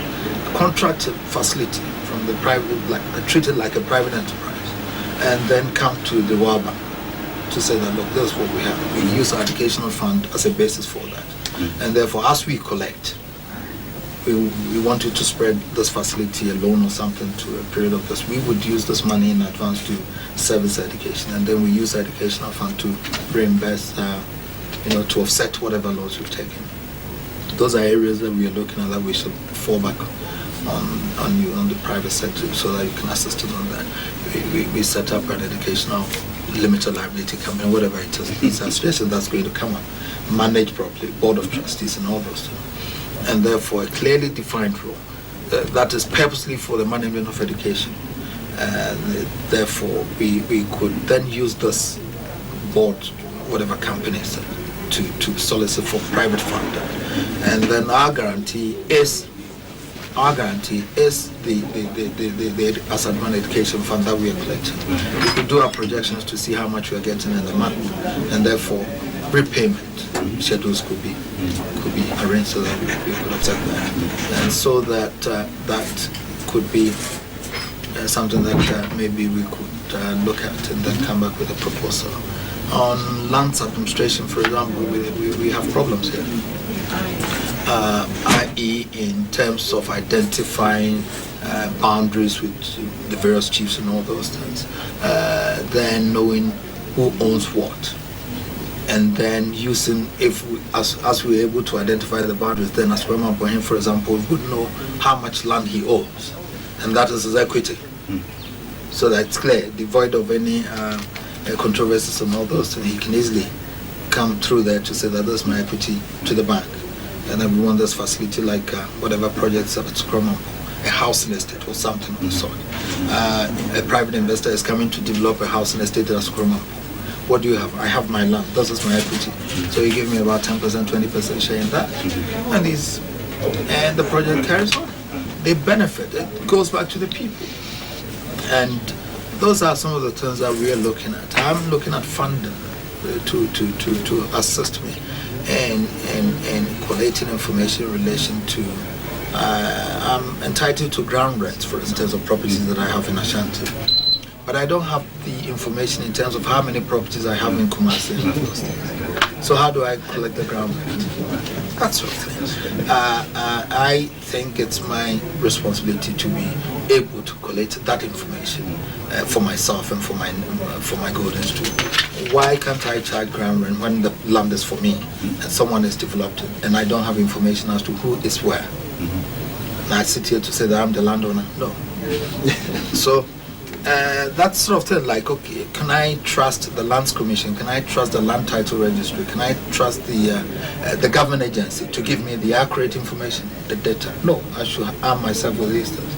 a contracted facility from the private, like treated like a private enterprise, and then come to the World Bank to say that, look, this is what we have. We use our educational fund as a basis for that. And therefore, as we collect, we wanted to spread this facility, a loan or something, to a period of this. We would use this money in advance to service education, and then we use the educational fund to reimburse, to offset whatever loans we've taken. Those are areas that we are looking at that we should fall back on the private sector so that you can assist us on that. We set up an educational limited liability company, whatever it is. These are situations that's going to come up, managed properly, board of trustees and all those things. And therefore a clearly defined role that is purposely for the management of education. And therefore we could then use this board, whatever companies, to solicit for private funding. And then our guarantee is the Asantehene Education Fund that we are collecting. We could do our projections to see how much we are getting in the month, and therefore repayment schedules could be arranged so that we could accept that, and so that that could be something that maybe we could look at and then come back with a proposal. On lands administration, for example, we have problems here. I.e. in terms of identifying boundaries with the various chiefs and all those things, then knowing who owns what, and then using, as we're able to identify the boundaries, then as Barima Kwaku, for example, would know how much land he owns, and that is his equity. So that it's clear, devoid of any controversies and all those things. He can easily come through there to say that this is my equity to the bank, and then we want this facility like whatever projects at Scrum, a housing estate or something of the sort. A private investor is coming to develop a housing estate at Scrum. What do you have? I have my land. This is my equity. So you give me about 10%, 20% share in that, and the project carries on. They benefit. It goes back to the people, and those are some of the things that we are looking at. I'm looking at funding to assist me in collating information in relation to. I'm entitled to ground rents, for instance, of properties that I have in Ashanti, but I don't have the information in terms of how many properties I have in Kumasi and those things. So how do I collect the ground rent? That sort of thing. I think it's my responsibility to be able to collect that information for myself and for my golden student. Why can't I charge ground rent when the land is for me and someone has developed it and I don't have information as to who is where? And I sit here to say that I'm the landowner? No. So that sort of thing, like, okay, can I trust the Lands Commission? Can I trust the Land Title Registry? Can I trust the government agency to give me the accurate information, the data? No, I should arm myself with these things.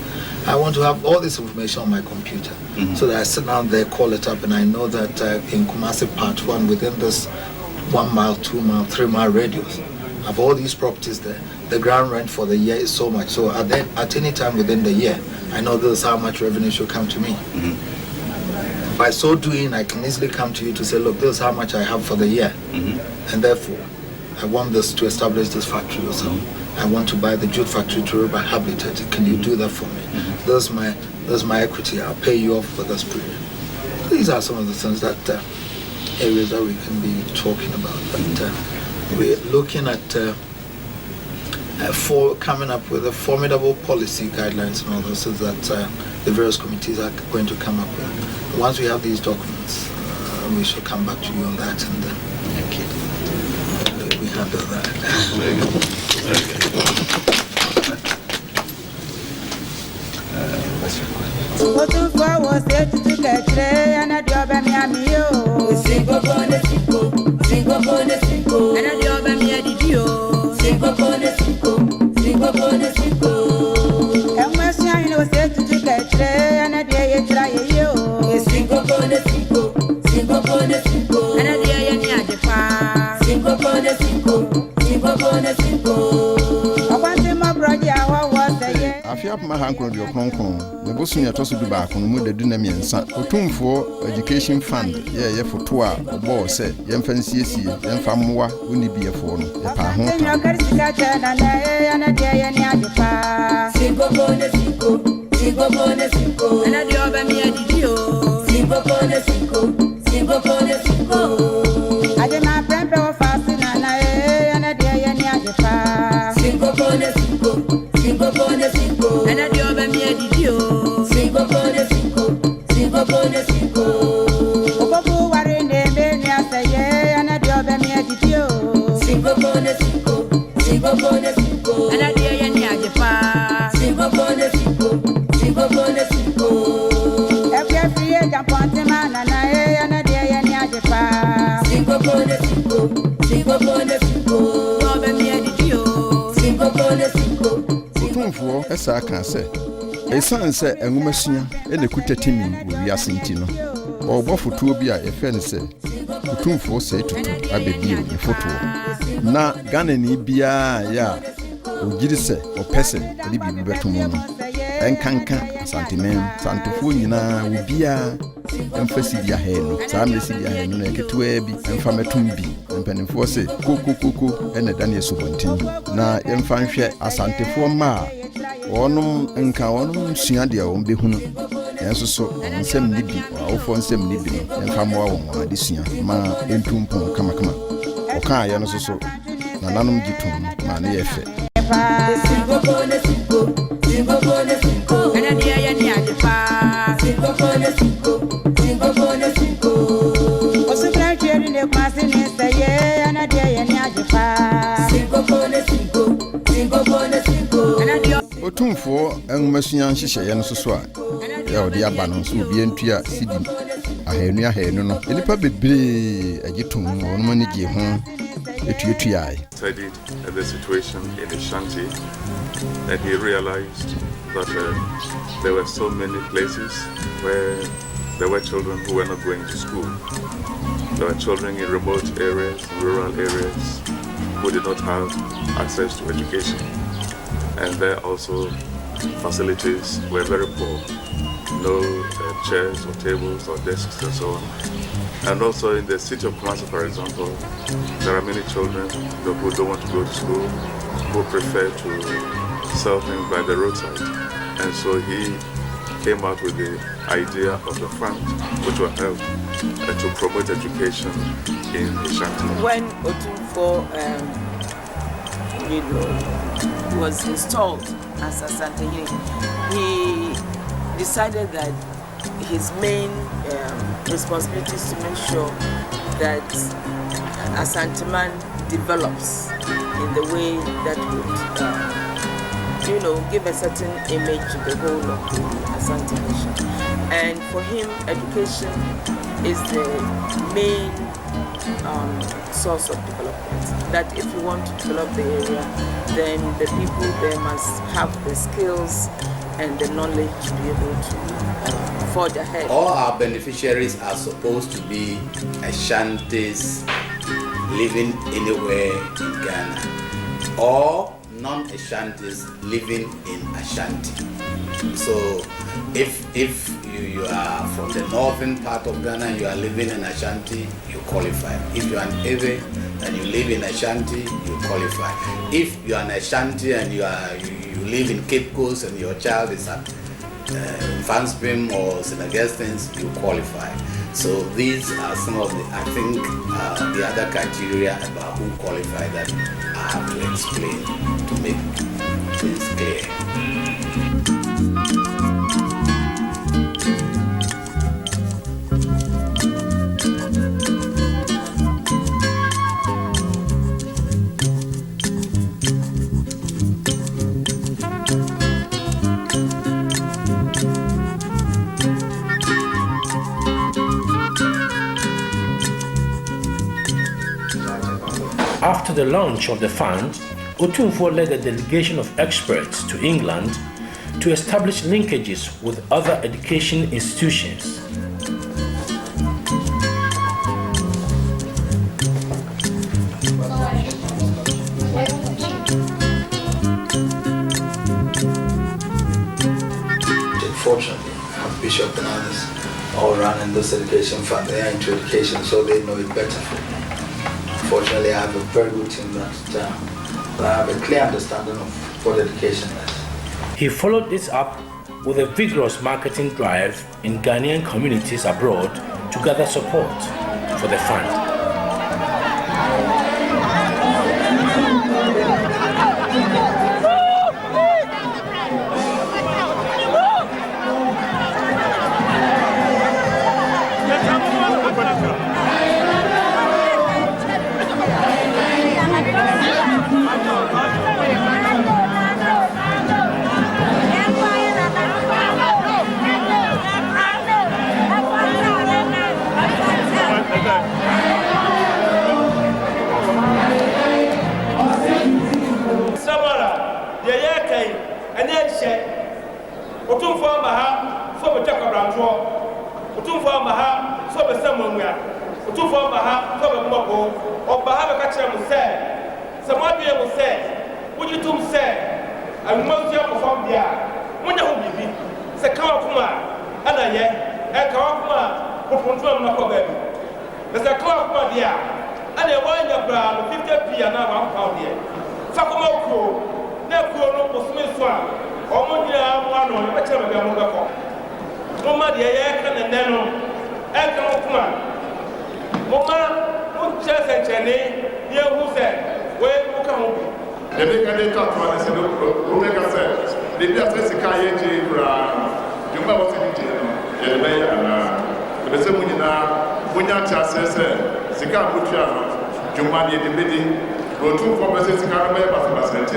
I want to have all this information on my computer, so that I sit down there, call it up, and I know that in Kumasi Part 1, within this 1 mile, 2 mile, 3 mile radius, I have all these properties there. The ground rent for the year is so much. So at any time within the year, I know this is how much revenue should come to me. By so doing, I can easily come to you to say, look, this is how much I have for the year. And therefore, I want this to establish this factory or something. I want to buy the jute factory to rehabilitate it. Can you do that for me? This is my equity. I'll pay you off for this period. These are some of the things that areas that we can be talking about. But we're looking at coming up with a formidable policy guidelines and all those things that the various committees are going to come up with. Once we have these documents, we shall come back to you on that, and we handle that. Otumfuo Osei Tutu II and a job at Miami. Single bonus, single bonus, and a job at Miami. Single bonus, single bonus, and West Yano Osei Tutu II and a day try you. Single bonus, single bonus, and a day in Yadipa. Single bonus, single bonus, I want him a brother. Afia pama hankro de okronkron me bosu ya toso duba akon mu de duna miensa Otumfuo education fund ye foto a obo se ye mfansiesie ye mfamwa oni biefo no ye pa ho Otumfuo esa kan se esan se enwumasua ene kutatimi wo wiase ntino obo foto bi a efe ne se Otumfuo Osei Tutu abedi ne foto na Ghana ni bia ya ogiri se opese ade bibi betomo no enkanka Asantehene Asantefo nyina wo bia emfasi dia he no saa mesi dia he no eketewa bi emfa metum bi mpanimfo se kokokoko ene Daniel Subontin na emfa nhwe Asantefo ma onum nka onum sua dia won behunu yenso so nsem ni bi awofo nsem ni bi no emfa moa won adesua ma entumpon kamakama oka ya no so na nanom gitum ma ne yefe Otumfuo enwumasua nhihye ye no so a ya odi aba no so obi entua sidi ahenu no enipa bebre agitum wonmo ni gi ho etuetuai studied the situation in Ashanti, and he realized that there were so many places where there were children who were not going to school. There were children in remote areas, rural areas, who did not have access to education. And there also facilities were very poor. No chairs or tables or desks and so on. And also in the city of Kumasi, for example, there are many children who don't want to go to school, who prefer to sell things by the roadside. And so he came out with the idea of the fund, which will help to promote education in Ashanti. When Otumfuo was installed as Asantehene, he decided that his main responsibility is to make sure that Asantehene develops in the way that would, give a certain image to the whole of the Asante nation. And for him, education is the main source of development. That if you want to develop the area, then the people there must have the skills and the knowledge to be able to forge ahead. All our beneficiaries are supposed to be Ashantis living anywhere in Ghana, or non-Ashantis living in Ashanti. So if you are from the northern part of Ghana and you are living in Ashanti, you qualify. If you are an Ewe and you live in Ashanti, you qualify. If you are an Ashanti and you live in Cape Coast and your child is at Fansprim or St. Augustine's, you qualify. So these are some of the, I think, the other criteria about who qualify that I have to explain to make things clear. After the launch of the fund, Otumfuo led a delegation of experts to England to establish linkages with other education institutions. Fortunately, Bishop and others all running this education fund. They are into education, so they know it better. Fortunately, I have a very good team that I have a clear understanding of what education is. He followed this up with a vigorous marketing drive in Ghanaian communities abroad to gather support for the fund. Otumfuo maha so be chakwa brancho Otumfuo maha so be samonwa Otumfuo maha so be moko obaha be ka kire mu se samabie mu se wujitum se anmozi akofam dia munya ho bibi se kawa kuma ana ye kawa kuma poponto am na ko ba bi se kawa kuma dia ana wanya bra no 50p na wa pound dia fa kuma ko na ko no bosome so a omodia mwano e chere be mo beko moma de ye ka ne no e ka kuma moma mo chese chene ye hu se we mo ka ho bi de be ka de ta to na se do o me ka se de bi afese ka ye je bra jumba wo se je no ye de be ya na de se mu nyina munya cha se sika mutua no jumba de be di Otumfuo Osei sika no be basa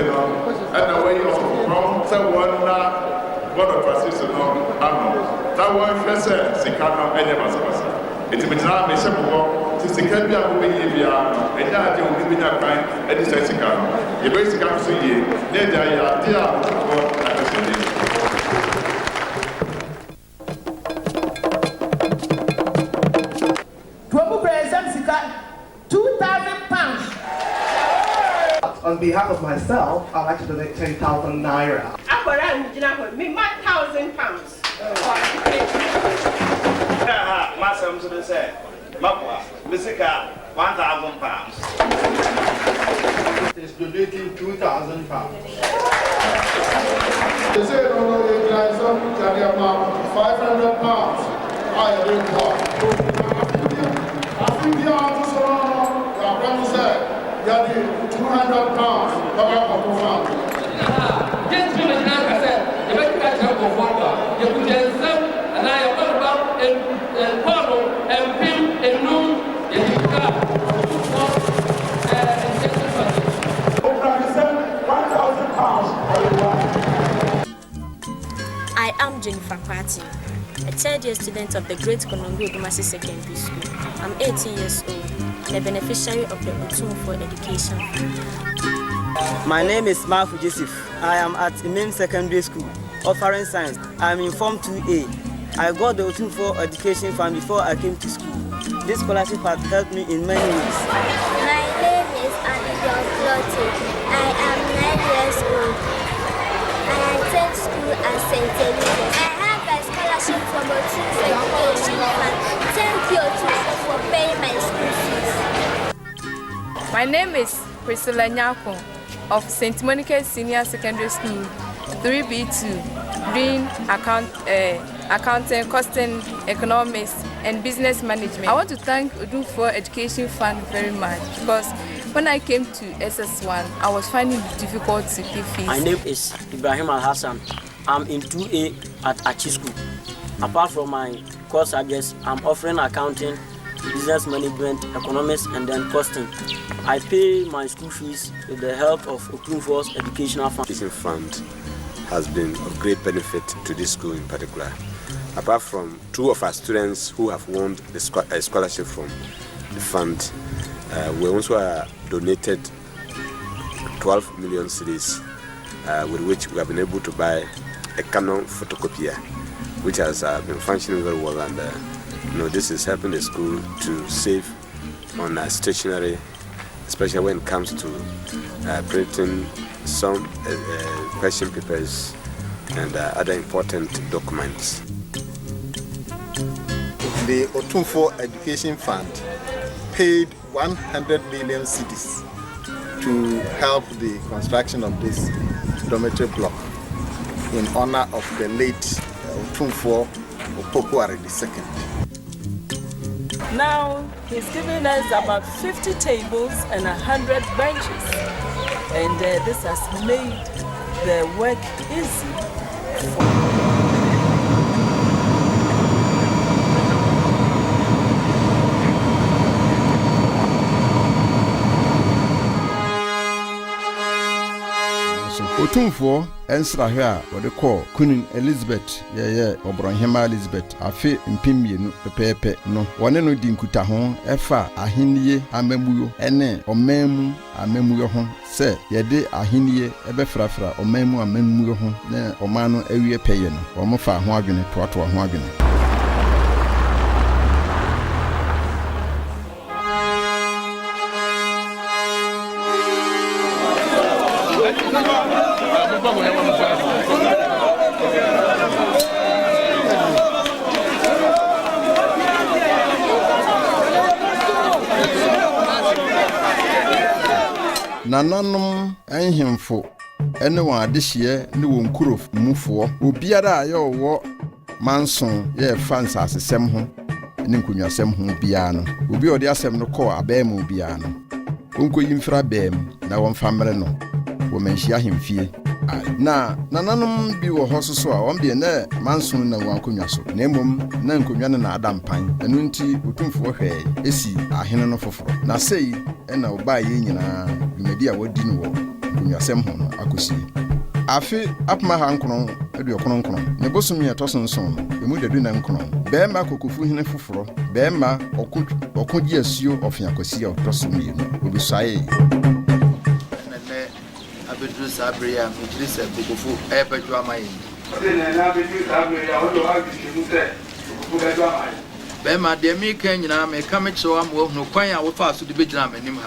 no and the way of from say one na God of Francis no ano that one first sika no enye basa it be na me se bo sika bi a bo be ye bia enya ade obi bi na kan e di sika no ye be sika so ye na dia ya ade a Otumfuo na se ni On behalf of myself, I'd like to donate 10,000 naira. Me 1,000 pounds. Masam to say, Mapua, Missika, 1,000 pounds. Is donating 2,000 pounds. They say, no, they try some 500 pounds. I don't want. I think the answer is say, 200 pounds. Baba Kwaku Duah. Just to make an answer, you make that help of water. You put yourself and I am all about and follow and film and noon. You got 1,000 pounds. I am Jennifer Kwasi. Martin, a third-year student of the Great Konongo Dumasi Secondary School. I'm 18 years old, the beneficiary of the Otumfuo Education Fund. My name is Mafu Joseph. I am at Imam Secondary School, offering science. I am in Form 2A. I got the Otumfuo Education Fund before I came to school. This scholarship has helped me in many ways. My name is Abigail Clotte. I am 9 years old. I attend school at St. Elizabeth. I have a scholarship from Otumfuo Education Fund. Thank you, Otumfuo, for paying my school fees. My name is Priscilla Nyako of St. Monica's Senior Secondary School, 3B2, doing accounting, costing, economics, and business management. I want to thank Otumfuo Education Fund very much because when I came to SS1, I was finding it difficult to pay fees. My name is Ibrahim Al-Hassan. I'm in 2A at Achi School. Apart from my course subjects, I'm offering accounting, business management, economics, and then costing. I pay my school fees with the help of Otumfuo's Educational Fund. Education Fund has been of great benefit to this school in particular. Apart from 2 of our students who have won a scholarship from the fund, we also donated 12 million cedis, with which we have been able to buy a Canon photocopier, which has been functioning very well, and this is helping the school to save on stationery, especially when it comes to printing some question papers and other important documents. The Otumfuo Education Fund paid 100 million cedis to help the construction of this dormitory block in honor of the late Otumfuo Osei Tutu II. Now he's giving us about 50 tables and 100 benches, and this has made the work easy. Otumfuo ensrahwe a wode call Queen Elizabeth ye Obronhema Elizabeth afe mpimienu pepepe no wone no dinkuta ho efa ahenie amamuyo ene omamu amamuyo ho se yede ahenie ebefrafra omamu amamuyo ho na omano awie peye no omofa ho adwene toato ho adwene. Nananom enhemfo ene won adehye ne won kuro mufo obiara aye owo manson ye fans asesem ho ne nkonwasem ho bia no obi odi asem no call abem obia no onko yimfra bem na won famre no wo menhia hemfie na nananom bi wo hososo a won de na manson na won konwa so na emom na nkonwa na adampan enu nti Otumfuo hwe esi ahene no foforo na sei ena oba ye nyina dwumadi a wadi no wo nkonwasem ho no akosi afi apma ha nkron eduokononkron ne bosomi etosonson emu dadu na nkron bema kokofu hene foforo bema okogi asuo ofiakosi a otosomi no obisaye Abedru Sabria, Mijlis and Bukufu, Ebedramai. Bema, dear me, can you now make come so I'm no quite our fast to the Bijam and him.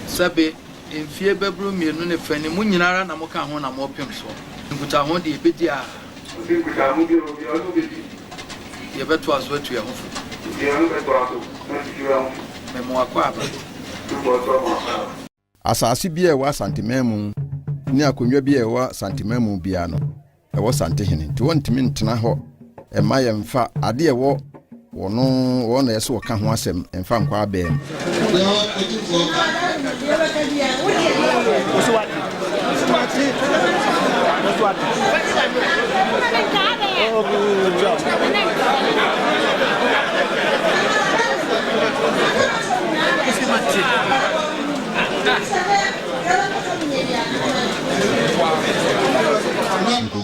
Sabe, in fear bedroom, you know, if any Munara Namoka Hona more pimps. You put a honey, Bidia. You bet was what you are. Asasi bia wa Asantehene ni akonwa bia wa Asantehene bia no e wo Asantehene ti wontimi ntena ho e ma ye mfa ade e wo wono na yeso ka ho asem mfa nkwa abem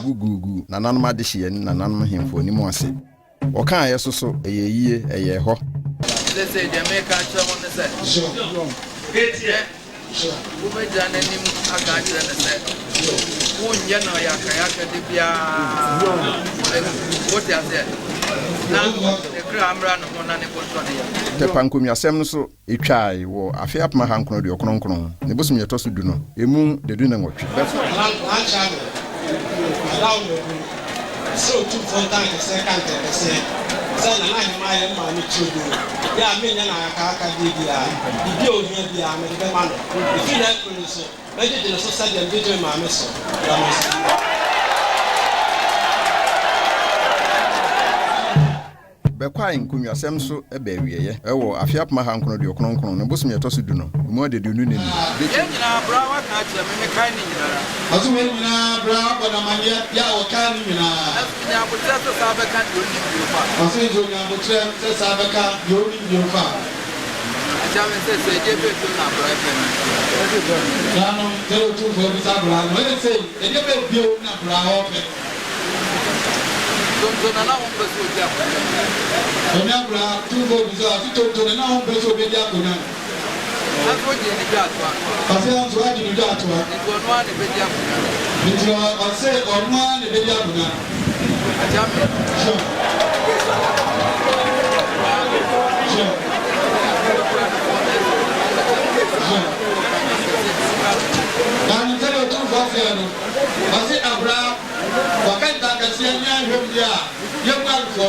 Gugu na nanom adehye na nanom hemfo ni mo ase. Oka ayesoso eyeyie eye ho. Say Jamaica chamo ne say. Ube jana ni akaje ne say. Unje na yakayaka de bia. What you say? Na the kramra no na ne boltone ya. Te pankomi asem no so etwae wo afi apma hankono de okronkron. Ne bosum yetoso du no. Emu de du na nwotwe. So too for that second say na my money to do. Yeah, me na aka bibia. Bibia o hia bia me be ma no. If you like to so, me dey so say dem dey ma me so. Bekwa nkunwa asem so eba wieye ewo afiapma hankono de okronkron ne bosum yetoso du no. Emu de du nu ne ni. Nyina bra wa ka che me kai ni nyina. Azu me nyina bra wa na mania ya o ka ni nyina. Nya botre so sa be ka do ni bi fa. Azu jo nya botre so sa be ka do ni bi fa. Aja me se je be to na bra fe na. Ya no te o tu fo bi sa bra no e se e je be bi o na bra ho fe. Don't na on be so ja. Onya bra tu fo bi so ati to na on be so be dia ko na. Aso je ni ja to. Pase an so adi ni ja to. Ni ko no ani be dia ko na. Ni to on se on no ani be dia ko na. Aja me. Dan tell tu fo fe no. Pase abra wa kan ta ka si anya hwem dia. Ye kwalfo.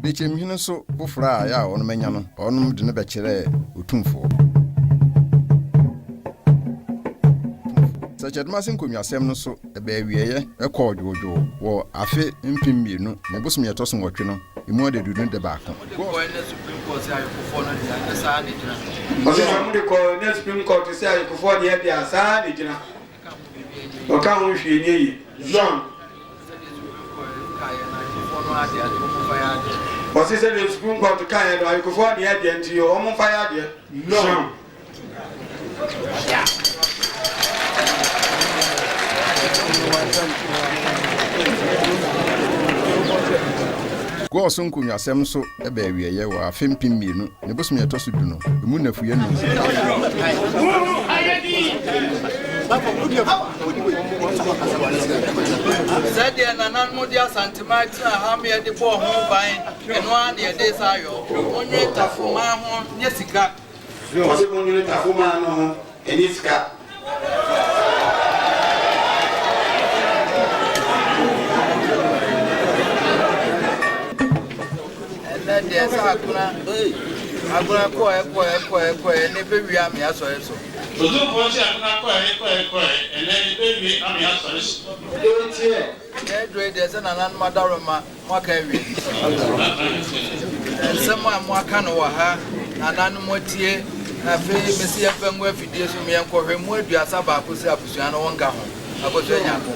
Bechem hinu so bufra ya onu menya no onum de ne bekere Otumfuo. Sajadma sin konwa sem no so ebe wieye ekọdwojo wo afe mpim mienu ne bosum yetoso nwotwe no emu de dudu de ba kan. Ko ne Supreme Court ya ko no de sa ne jina. Ose ma mu de ko ne Supreme Court se ayi ko fo de dia sa ne jina. O ka ho hwe ni yi. John. But he said the Supreme Court to carry it, I could afford the idea into your home fire. No. Go so nkunwa asem so eba wieye wo afempim mienu ne bosum yetoso du no emu nafuye no. Said the nanan mo dia santimati ha me de bo ho ban eno a de de sa yo onye tafuma ho nye sika o se onye tafuma no ho eni sika and then sa aguna ko ne be wi am ya so eso Otumfuo si akuna ko ene be wi am ya so eso Edre de se nanan madaroma mwaka wi ensema mwaka no wa ha nanan motie afi mesi afengu afidie so me enkohwe mu aduasa ba akosi abusua no wonka ho akosi anyako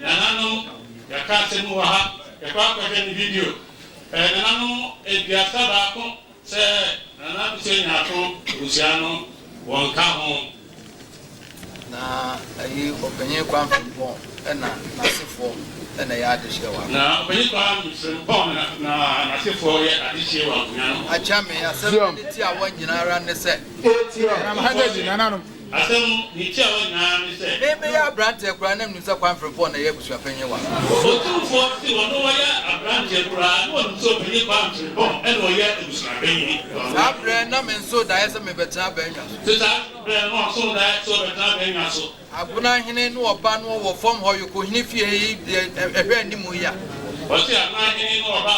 nananu yakase mu wa ha yakwa kwa ni video nananu aduasa ba ko se nananu se nyako abusua no wonka ho na ayi openye kwa mfimbo na nasifo na ya adehyewa na openye kwa mfimbo na nasifo ya adehyewa kunyano achame asɛm a wanyinara ne sɛ na mahagaji nananu asɛm ni tia wanyinara ne sɛ me ya abrante kura na mnisa kwa mfimbo na ya busua panyewa Otumfuo si wono ya abrante kura na wono so openye kwa mfimbo ɛna ɔyɛ busua panyi abre na me nso da yɛ sɛ me bɛtena banya so no so da so bɛtena banya so aguna hene no oba no wo fom ho yoko hene fie yi ehwe animu ya wasi aguna hene no oba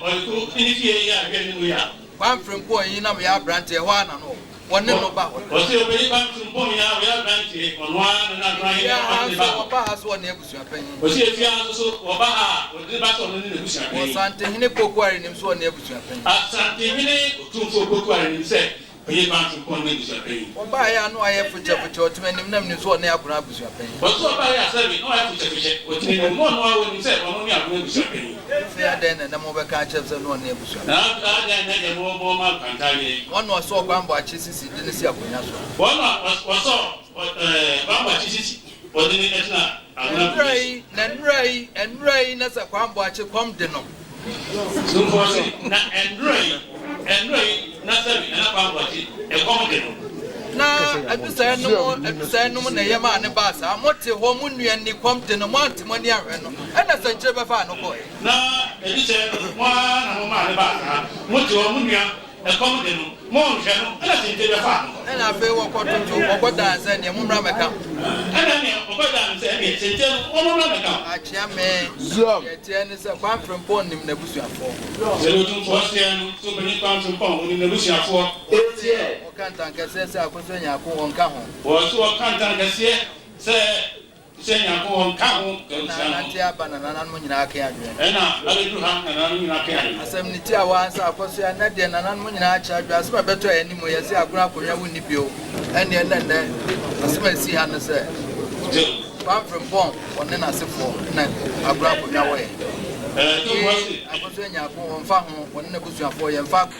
oyiko hene fie ya ehwe animu ya kwa mfrempo yin na me ya brante ho ana no wonne no ba wasi obeli kwa mfrempo ya we ya brante ono ana na aguna hene ya ba oba ha so na ebusua panyin wasi efia so oba ha odi ba so no na ebusua panyin Asantehene pokuare nim so na ebusua panyin Asantehene Otumfuo pokuare nim se Oye ba to ko na busu apen. Oba ya no aye fuche otumanim nam ni so na akuna busu apen. But so ba ya sabi no aye fuche otumanim mo no awo ni se mo ni akuna busu apen. Fe aden na mo be ka chef se no na busu apen. Na aden na je mo ma kantale. Ono so kwambo achisisi de si akonya so. Ono so kwambo achisisi odini etna Enrai na sa kwambo achi kom de no. So for na enrai na sabi na kwambo achi e kom de no. Na abisa no na yema ne basa mote ho mu nuan ni kom de no mo antimoni ahwe no. Ana sanche be fa no boy. Na edise mo na mo ma ne basa mote ho mu nuan e kom de no. Mo nhwe no ana sanche be fa no. Ana fe wo kototo wo danse ne mo mra meka. Ana ne wo danse ne sanche wo mo mra meka. Achia me. Ye ni se kwa frempon nim na busuafo. Se lo tun fo se no to be ni kwa frempon nim na busuafo. Etie. O kanta nkese se akoso nya ko wonka ho. Wo so o kanta nkese se nya ko wonka ho. Na ti aba na nanan mo nyina aka adwe. Na abedu ha na nanan nyina aka adwe. Asem ni ti awa ansa akoso ya na de nanan mo nyina acha adwe. Asem beto ya ni mo ye se agura akonya woni bio. Ene asem si ha no se. One from bomb, one then I say for a grab on your way. I was in your phone, one in the bush for your fact.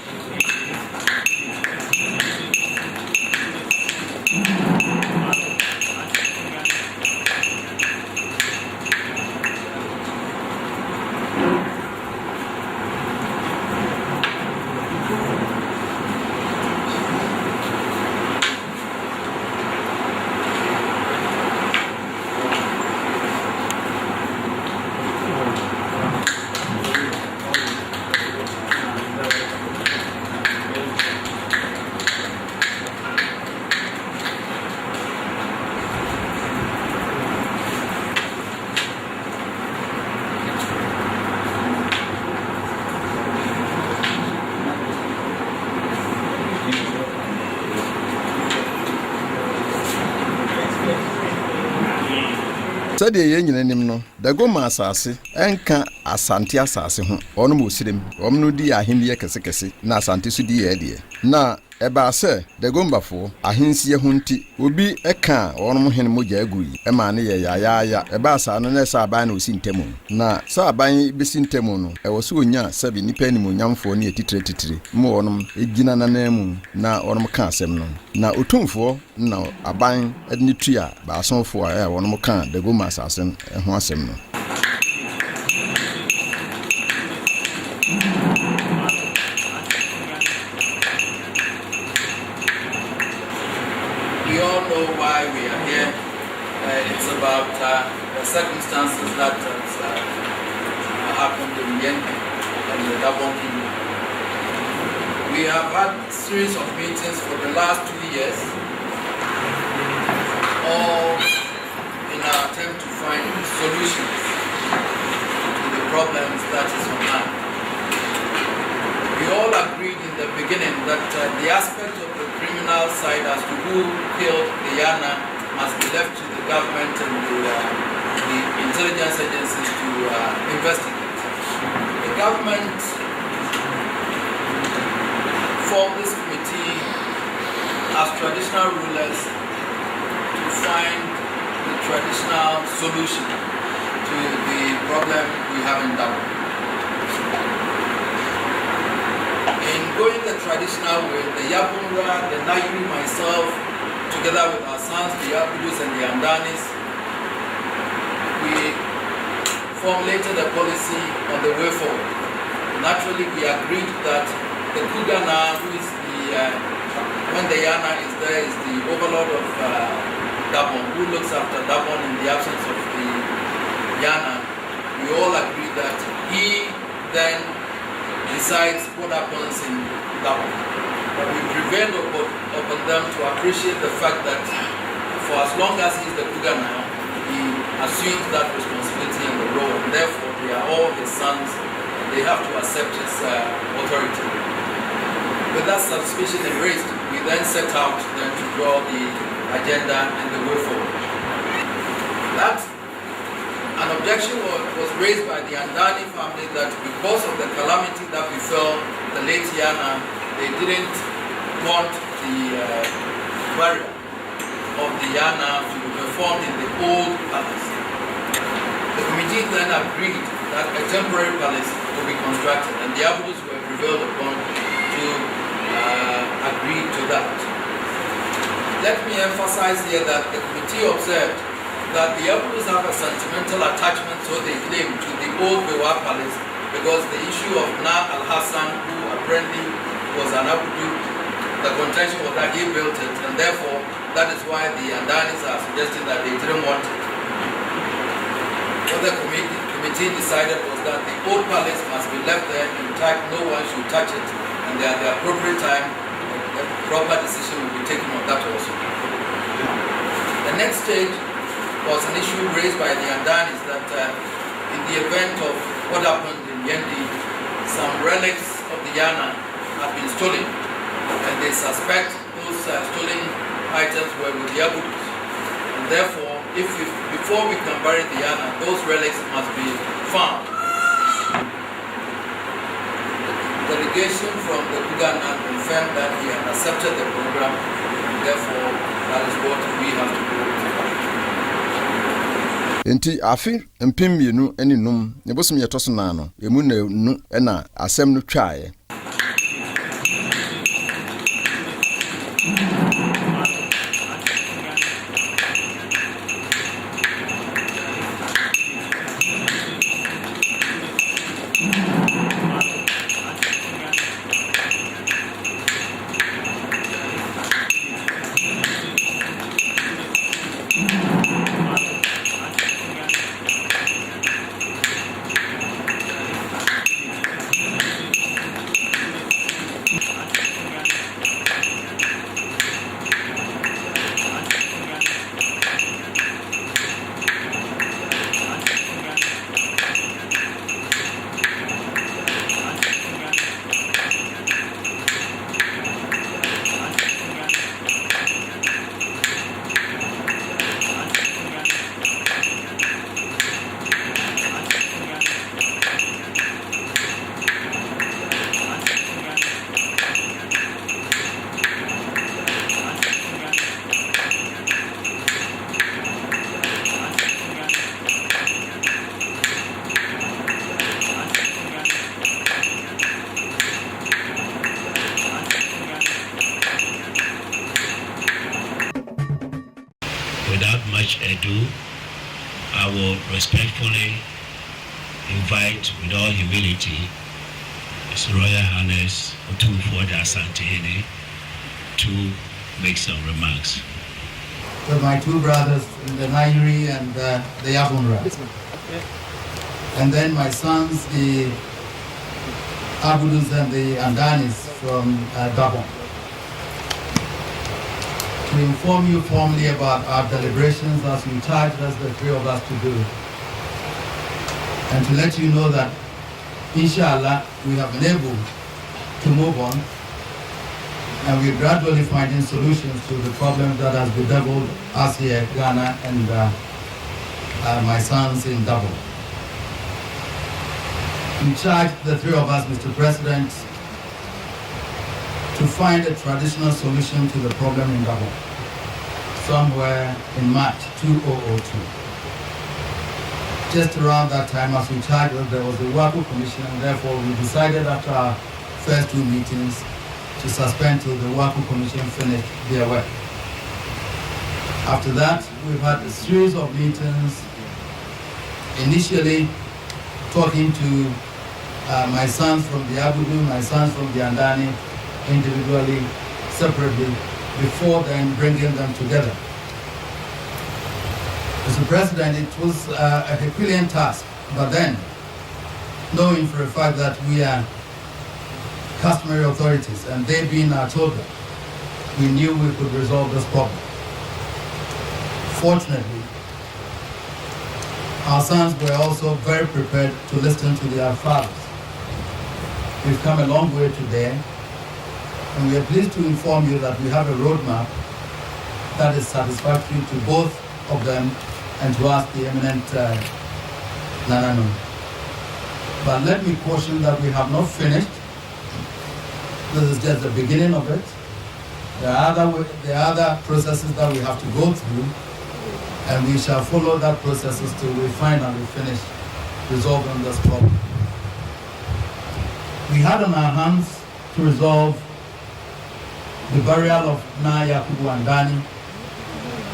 Sade ye nyina nim no dago ma asase enka asante asase ho ono mo sirem omno di ahemye kese na asante so di ye de na eba se dago mbafo ahensie ho nti obi eka ono mo hene mo jagui e ma ne ye ya eba asa no na sa aban na osi ntemu na sa aban besi ntemu no e wo so onya sabi nipa ni mo nyamfo ne titire mo ono egina na namu na ono ka asem no na Otumfuo na aban edni tua ba asonfo a ono ka dago ma asase ho asem no. We all know why we are here. It's about the circumstances that happened in Yenke and the Gabon Kingdom. We have had a series of meetings for the last 2 years, all in our attempt to find solutions to the problems that is on hand. We all agreed in the beginning that the aspect of the criminal side as to who killed the Yana must be left to the government and the intelligence agencies to investigate. The government formed this committee as traditional rulers to find the traditional solution to the problem we have in Dublin. In going the traditional way, the Yabunra, the Nairi, myself, together with our sons, the Yabudus and the Andanis, we formulated a policy on the way forward. Naturally, we agreed that the Kugana, who is when the Yana is there, is the overlord of Gabon, who looks after Gabon in the absence of the Yana. We all agreed that he then decides what happens in Gabon. But we prevailed upon them to appreciate the fact that for as long as he is the Kuga now, he assumes that responsibility and the role, and therefore they are all his sons, and they have to accept his authority. With that suspicion erased, we then set out then to draw the agenda and the way forward. An objection was raised by the Andani family that because of the calamity that befell the late Yana, they didn't want to the burial of the Yana to be performed in the old palace. The committee then agreed that a temporary palace will be constructed, and the Abudus were prevailed upon to agree to that. Let me emphasize here that the committee observed that the Abudus have a sentimental attachment, so they claim, to the old Bewa palace, because the issue of Na al-Hassan, who apparently was an Abudu, the contention was that he built it, and therefore that is why the Andanis are suggesting that they didn't want it. What the committee decided was that the old palace must be left there intact, no one should touch it, and at the appropriate time, a proper decision will be taken on that also. The next stage was an issue raised by the Andanis that in the event of what happened in Yendi, some relics of the Yana have been stolen, and they suspect those stolen items were with the Abudus. And therefore, before we can bury the Yana, those relics must be found. The delegation from the Bugana confirmed that he had accepted the program, and therefore that is what we have to do. Enti afi mpem mienu eni num ne bosom yetoso na no emu na nu na asem no twae. Without much ado, I will respectfully invite, with all humility, His Royal Highness Otumfuo Asantehene to make some remarks. To my two brothers, the Nairi and the Yabunra. And then my sons, the Abudus and the Andanis from Gabon. To inform you formally about our deliberations as we charged us, the three of us, to do. And to let you know that, inshallah, we have been able to move on, and we're gradually finding solutions to the problems that has bedeviled us here in Ghana and my sons in Gabon. We charged the three of us, Mr. President, to find a traditional solution to the problem in Gabon, somewhere in March 2002. Just around that time, as we charged, there was the Waku Commission, and therefore we decided after our first two meetings to suspend till the Waku Commission finished their work. After that, we've had a series of meetings, initially talking to my sons from the Abudu, my sons from the Andani, individually, separately, before then bringing them together. Mr. President, it was a Herculean task, but then, knowing for a fact that we are customary authorities and they being our children, we knew we could resolve this problem. Fortunately, our sons were also very prepared to listen to their fathers. We've come a long way today, and we are pleased to inform you that we have a roadmap that is satisfactory to both of them and to us, the eminent Nananu. But let me caution that we have not finished. This is just the beginning of it. There are other processes that we have to go through, and we shall follow that processes till we finally finish resolving this problem. We had on our hands to resolve the burial of Na Yakubu and Dani,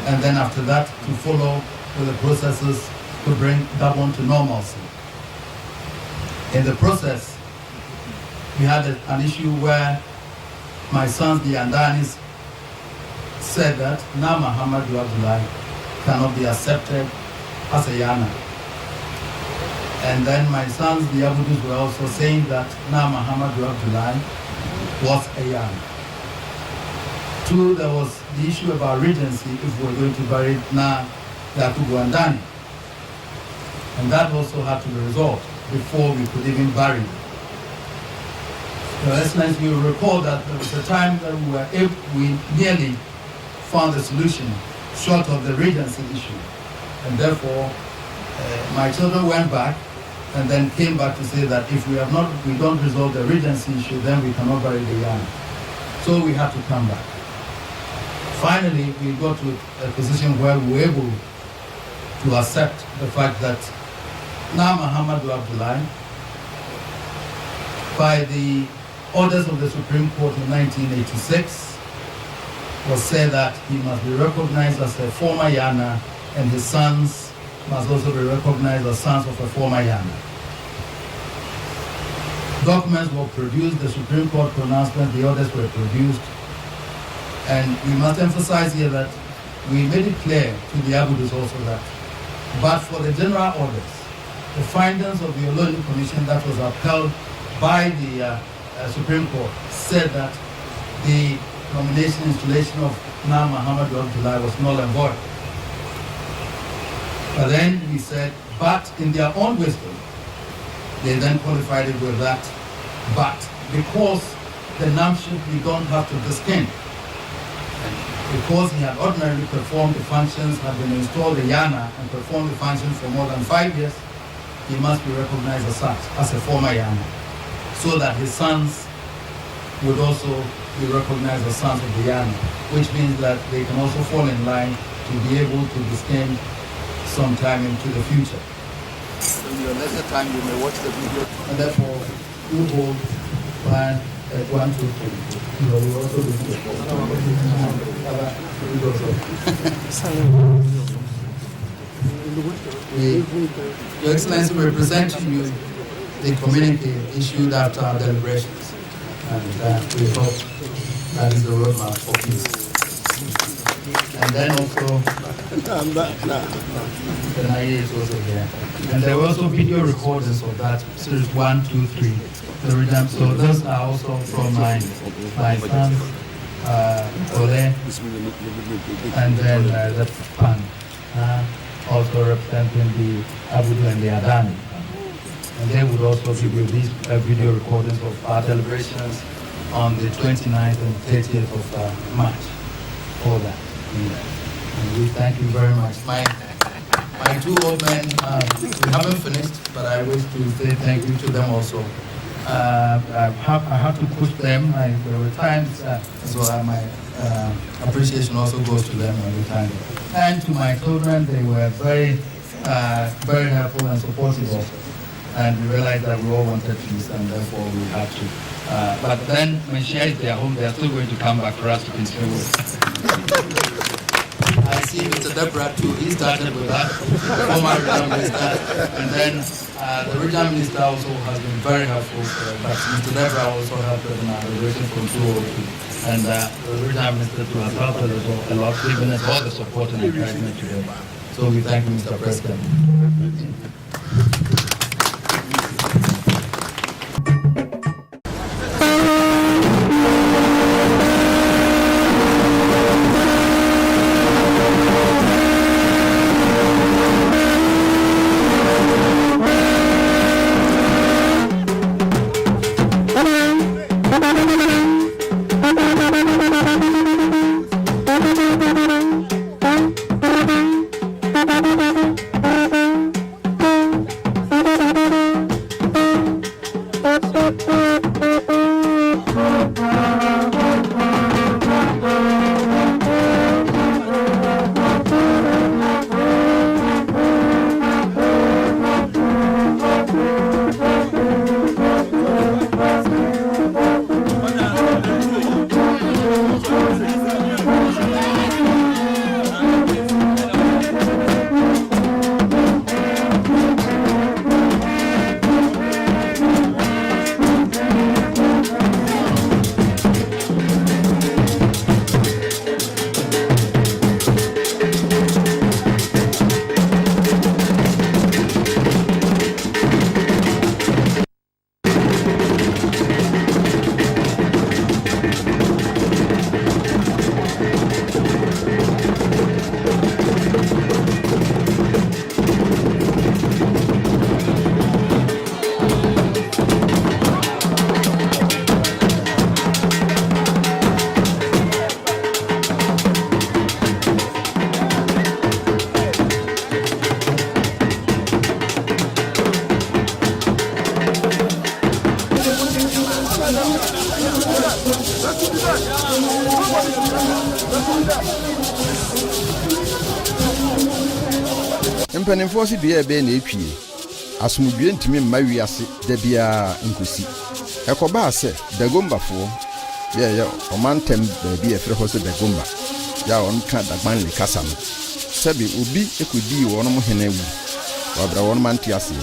and then after that to follow with the processes to bring that one to normalcy. In the process, we had an issue where my sons, the Andanis, said that Na Muhammad Duah cannot be accepted as a Yana. And then my sons, the Abudus, were also saying that Na Muhammad Duah was a Yana. Two, there was the issue about regency if we were going to bury Na Yakubu and Dani. And that also had to be resolved before we could even bury them. Your Excellency, you will recall that there was a time that we nearly found a solution short of the regency issue. And therefore, my children went back and then came back to say that if we don't resolve the regency issue, then we cannot bury the Yana. So we had to come back. Finally, we got to a position where we were able to accept the fact that Na Muhammad Duah, by the orders of the Supreme Court in 1986, was said that he must be recognized as a former Yana, and his sons must also be recognized as sons of a former Yana. Documents were produced, the Supreme Court pronouncement, the orders were produced, and we must emphasize here that we made it clear to the Abudus also that, but for the general orders, the findings of the Oloni Commission that was upheld by the Supreme Court said that the nomination installation of Na Muhammad Duah was null and void. But then we said, but in their own wisdom, they then qualified it with that. But because the Namship, we don't have to discount. Because he had ordinarily performed the functions, had been installed a Yana and performed the functions for more than 5 years, he must be recognized as such, as a former Yana, so that his sons would also be recognized as sons of the Yana, which means that they can also fall in line to be able to disclaim sometime into the future. In your lesser time, you may watch the video, and therefore, you hold plan at 1, 2, 3. You will also do Your Excellency, we present to you the communique issued after our deliberations, and we hope that is the roadmap for peace. And then also, the NIA is also here. And there were also video recordings of that, series 1, 2, 3. So those are also from my son, Ole, and then the Pan, also representing the Abudu and the Adani. And they would also give you these video recordings of our deliberations on the 29th and 30th of March for that. And we thank you very much. My two old men, we haven't finished, but I wish to say thank you to them also. I have to push them. There were times, so my appreciation also goes to them every time. And to my children, they were very helpful and supportive also. And we realized that we all wanted peace, and therefore we had to. But then when Shia is their home, they are still going to come back for us to continue with. I see Mr. Deborah too. He started with that, former regional minister, and then the regional minister also has been very helpful. But Mr. Deborah also helped us in our deliberation control, and the regional minister too has helped us a lot, giving us all the support and encouragement today. So we thank you, Mr. President. Mpanimfoɔ si dua ebe na etwie asomdue ntimi mma wiase da bia nkosi ɛkɔbaa sɛ dagombafoɔ yɛ ɔmantam baabi ɛfrɛ hɔ sɛ dagomba ya wɔn ka dagban le kasa no sɛbi obi ekodi wɔn mo hene wu wabra wɔn mante ase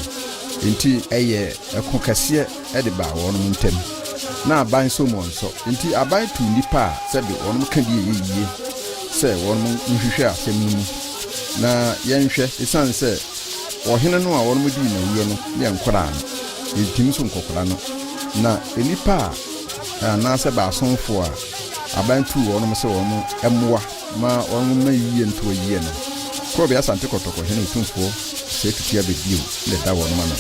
enti ɛyɛ ɛko kɛseɛ ɛde ba wɔn mo ntam na aban so mo nso enti aban tu nipa sɛbi wɔn mo ka die yie sɛ wɔn mo nhwehwɛ asɛm no mu na yɛnhwɛ esan sɛ ɔhene no a wɔn mo di na wuo no yɛ nkora no yɛtim so nkɔkora no na enipa a na sɛ ba asonfo a aban tu wɔn mo sɛ wɔn mo ɛmoa ma wɔn mo ma yie nto yie no ko be asante kɔtɔkɔ hene Otumfuo Osei Tutu abedie le da wɔn ma no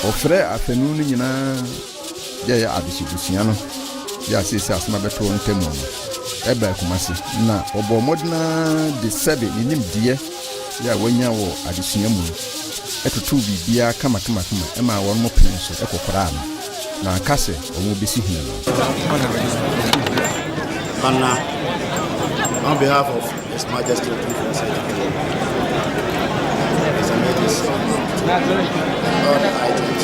ɔfrɛ afanu no nyinaa yɛ adehibusua no yɛ asese asema bɛto ntemu no ɛba kumase na ɔbɔ modna de sɛbe nim die yɛ wanya wɔ adesua mu ɛtoto bibia kama ɛma wɔn mo pene so ɛkɔkora no na akase wɔn bɛsi hene no on behalf of His Majesty Otumfuo Osei Tutu His Majesty all the items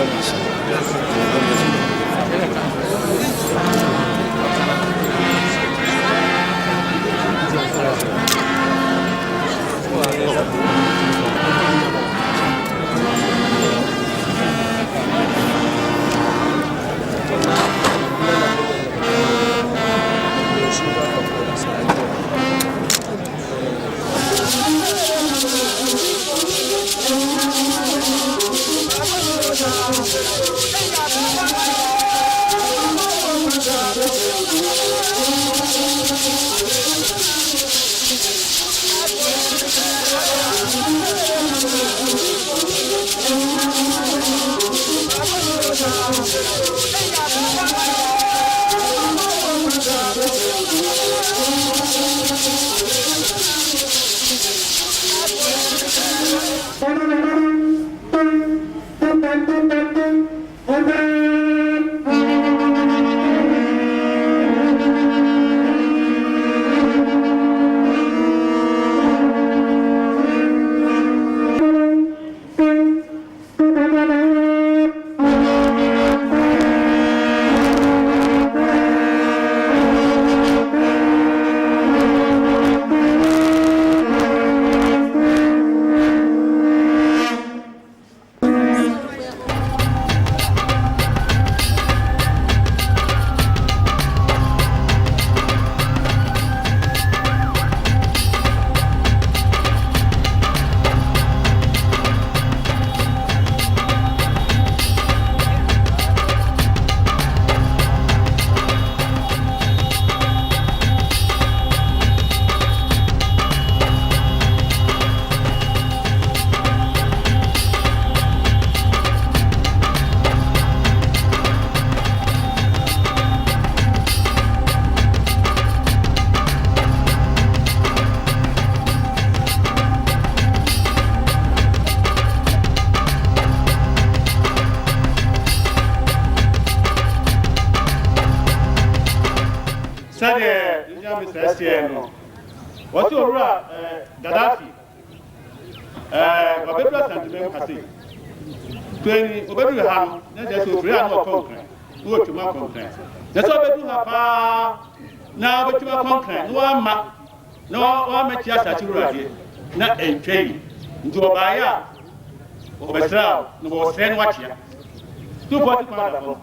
What's your Gaddafi? Wabedra Santimem Kasi. 20, Obedu Ham, not just to create more concrete. Go to my concrete. That's what we do have now, but you are concrete. No one, no one makes us at you, not a train. Into a buyer of a shroud, no more sand watcher. 240 pounds.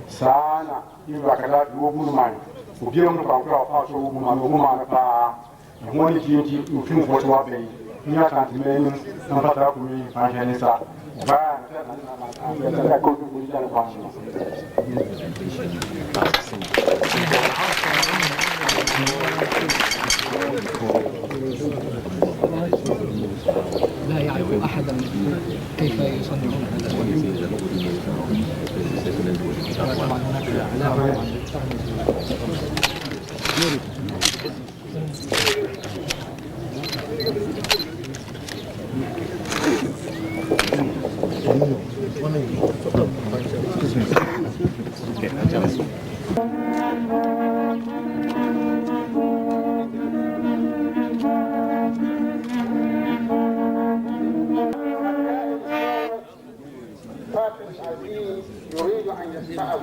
sana iba kada do mumai ubiyo mu pa kwa so mu ma pa mo ni ti ufin fo to abe ni aka ti me ni na pata ku mi pa je ni sa ba na ko ku ni da pa لا يعرف أحدا كيف يصنعون هذا طبعا هناك علاقة يريد أن يستعب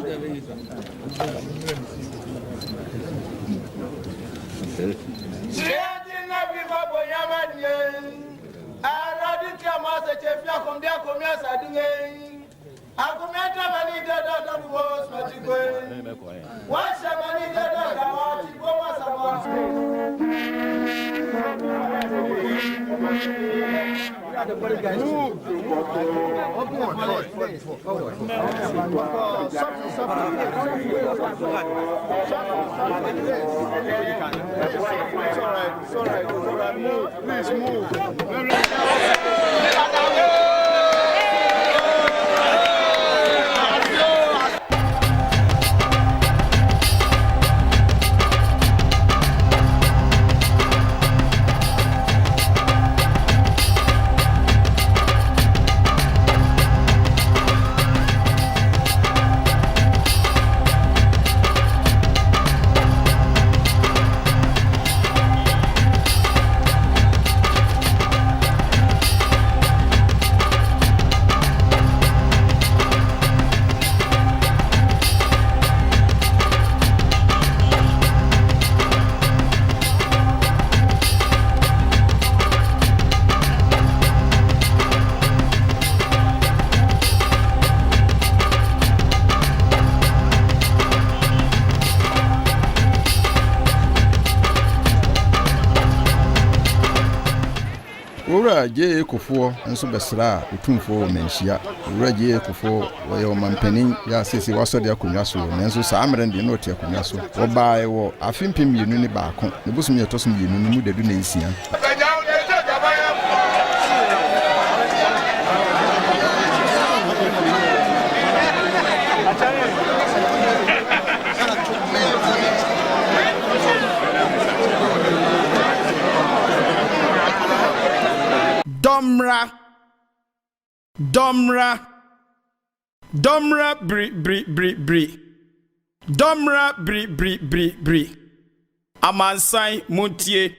Please move. Owura je Kufuor nso besra Otumfuo menhia owura je Kufuor wo mampanin ya sisi wasode akonwa so nanso saa mre de no te akonwa so wo baae wo afimpim yenu ni baako ne busum ye tosum yenu mu dadu na nsia Domra bri Domra bri Amansai Muntie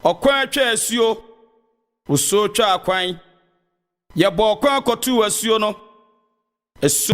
Okwan atwa asuo Uso twa akwan Yebo okwan kotu asuo no Esu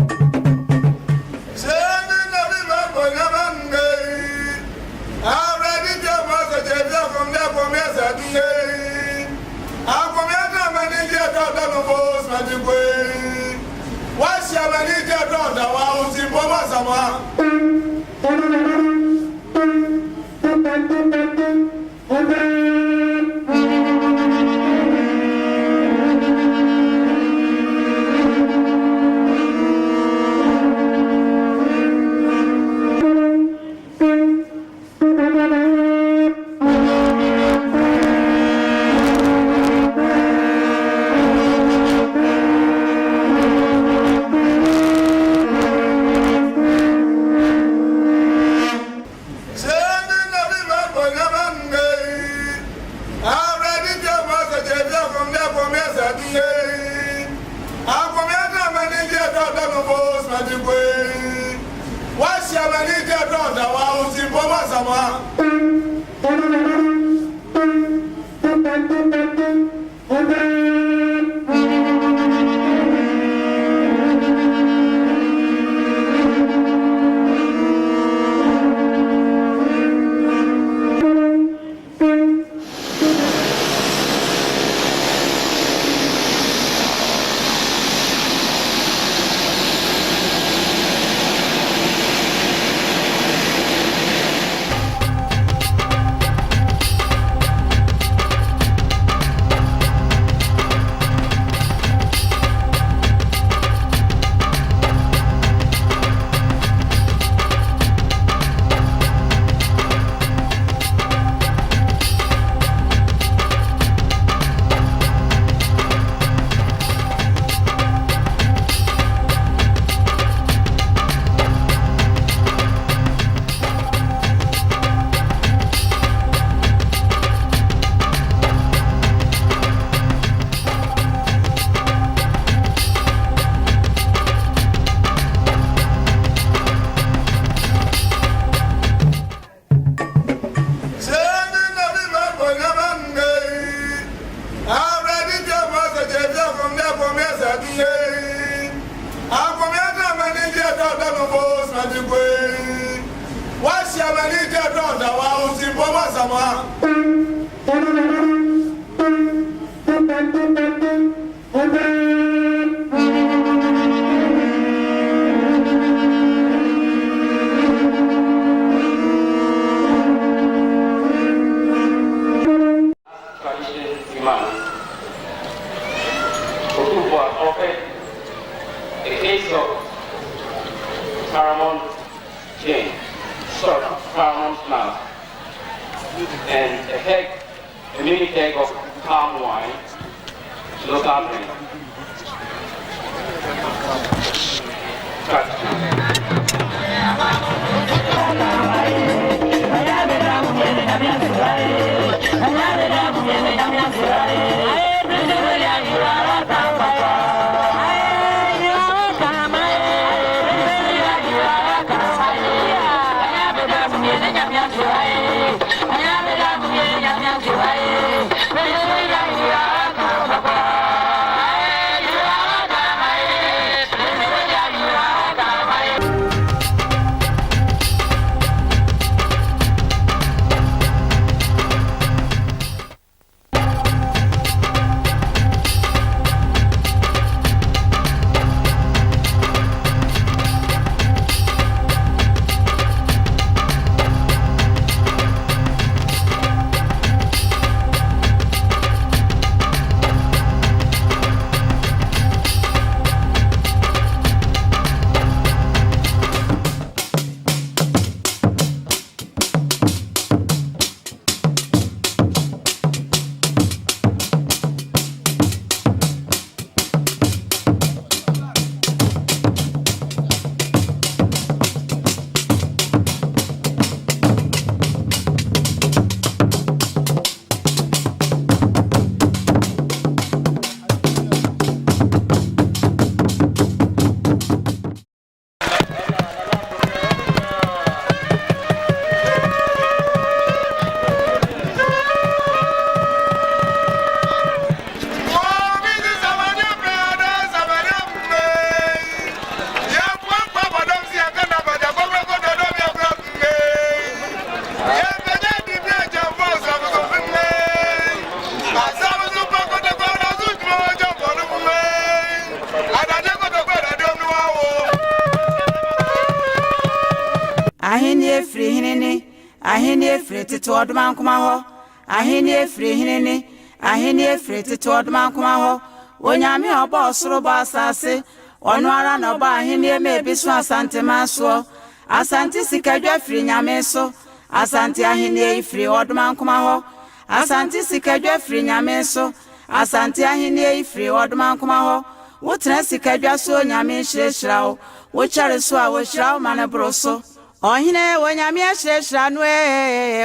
tete odman kuma ho aheni efri hinene aheni efri tete odman kuma ho onyame obo osoro ba asase ono ara na oba aheni eme bisu asante maso asante sikadwa fri nyame so asante aheni efri odman kuma ho asante sikadwa fri nyame so asante aheni efri odman kuma ho wotra sikadwa so nyame hirehira wo chare so a wo hira ma na broso ohine wonyame hirehira no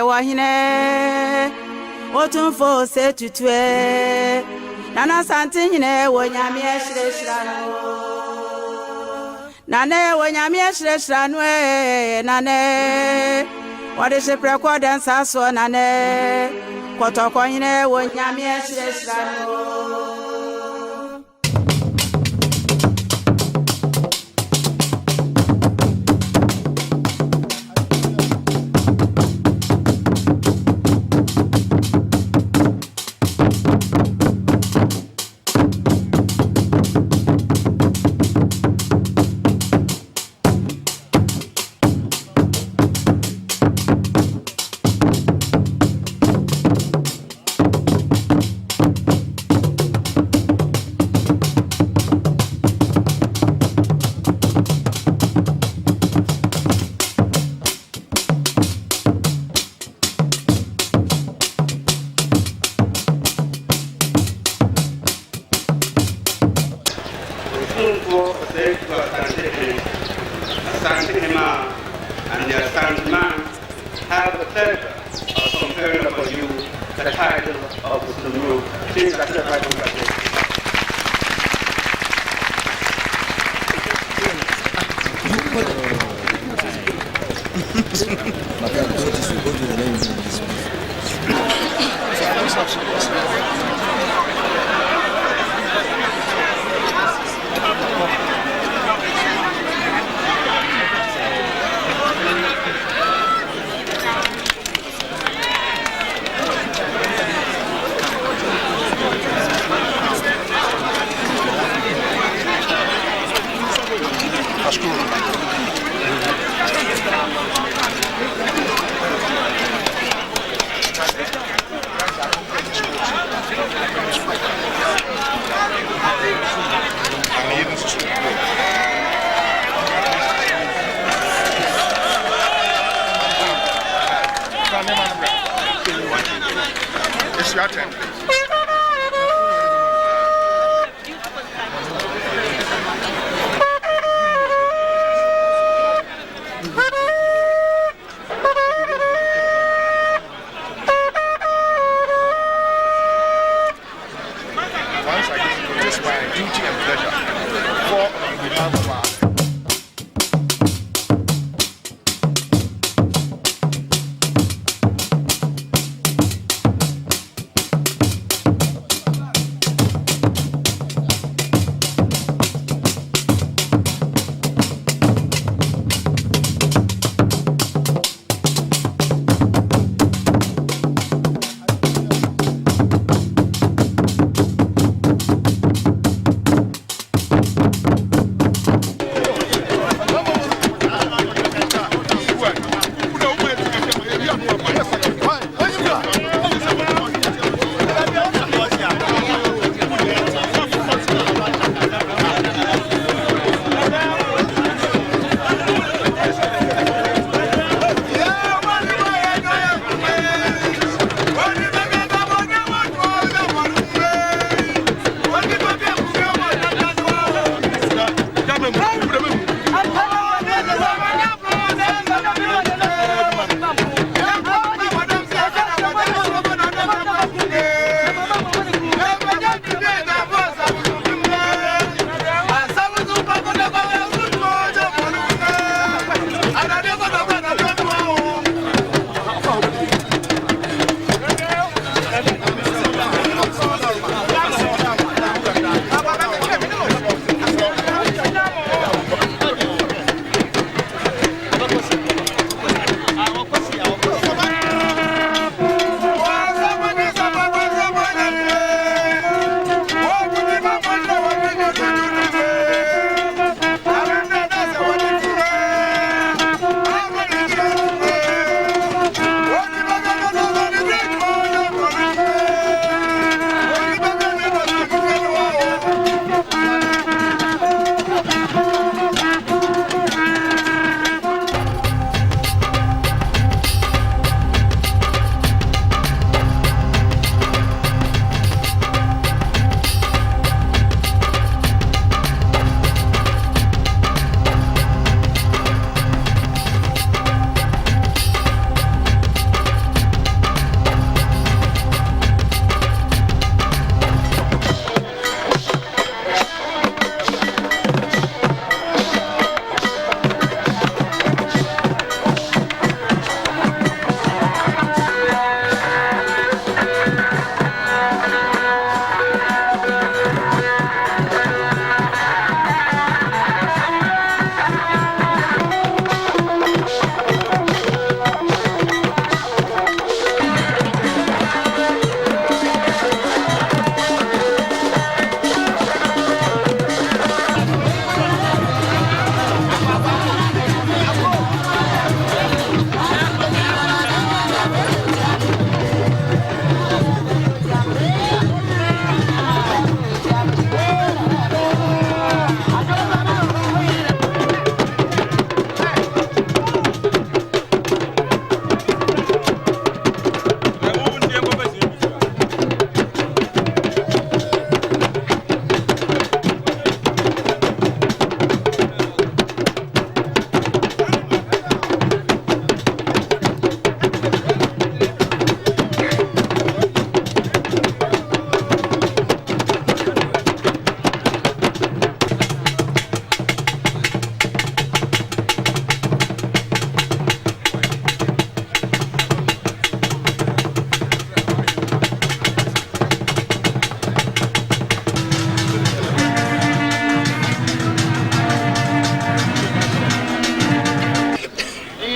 ohine Otumfuo Osei Tutu II Nana Asantehene wonyame hirehira no Nane wonyami eshresra nwe nane wade se preko den saso nane kotoko nyine wonyami eshresra no. Otumfuo Osei Tutu Asantehene, Asantehene, and the Asante man have the pleasure of conferring upon you the title of Otumfuo. Please accept my congratulations. It's your turn, please. Once again, it is my duty and pleasure for on behalf of our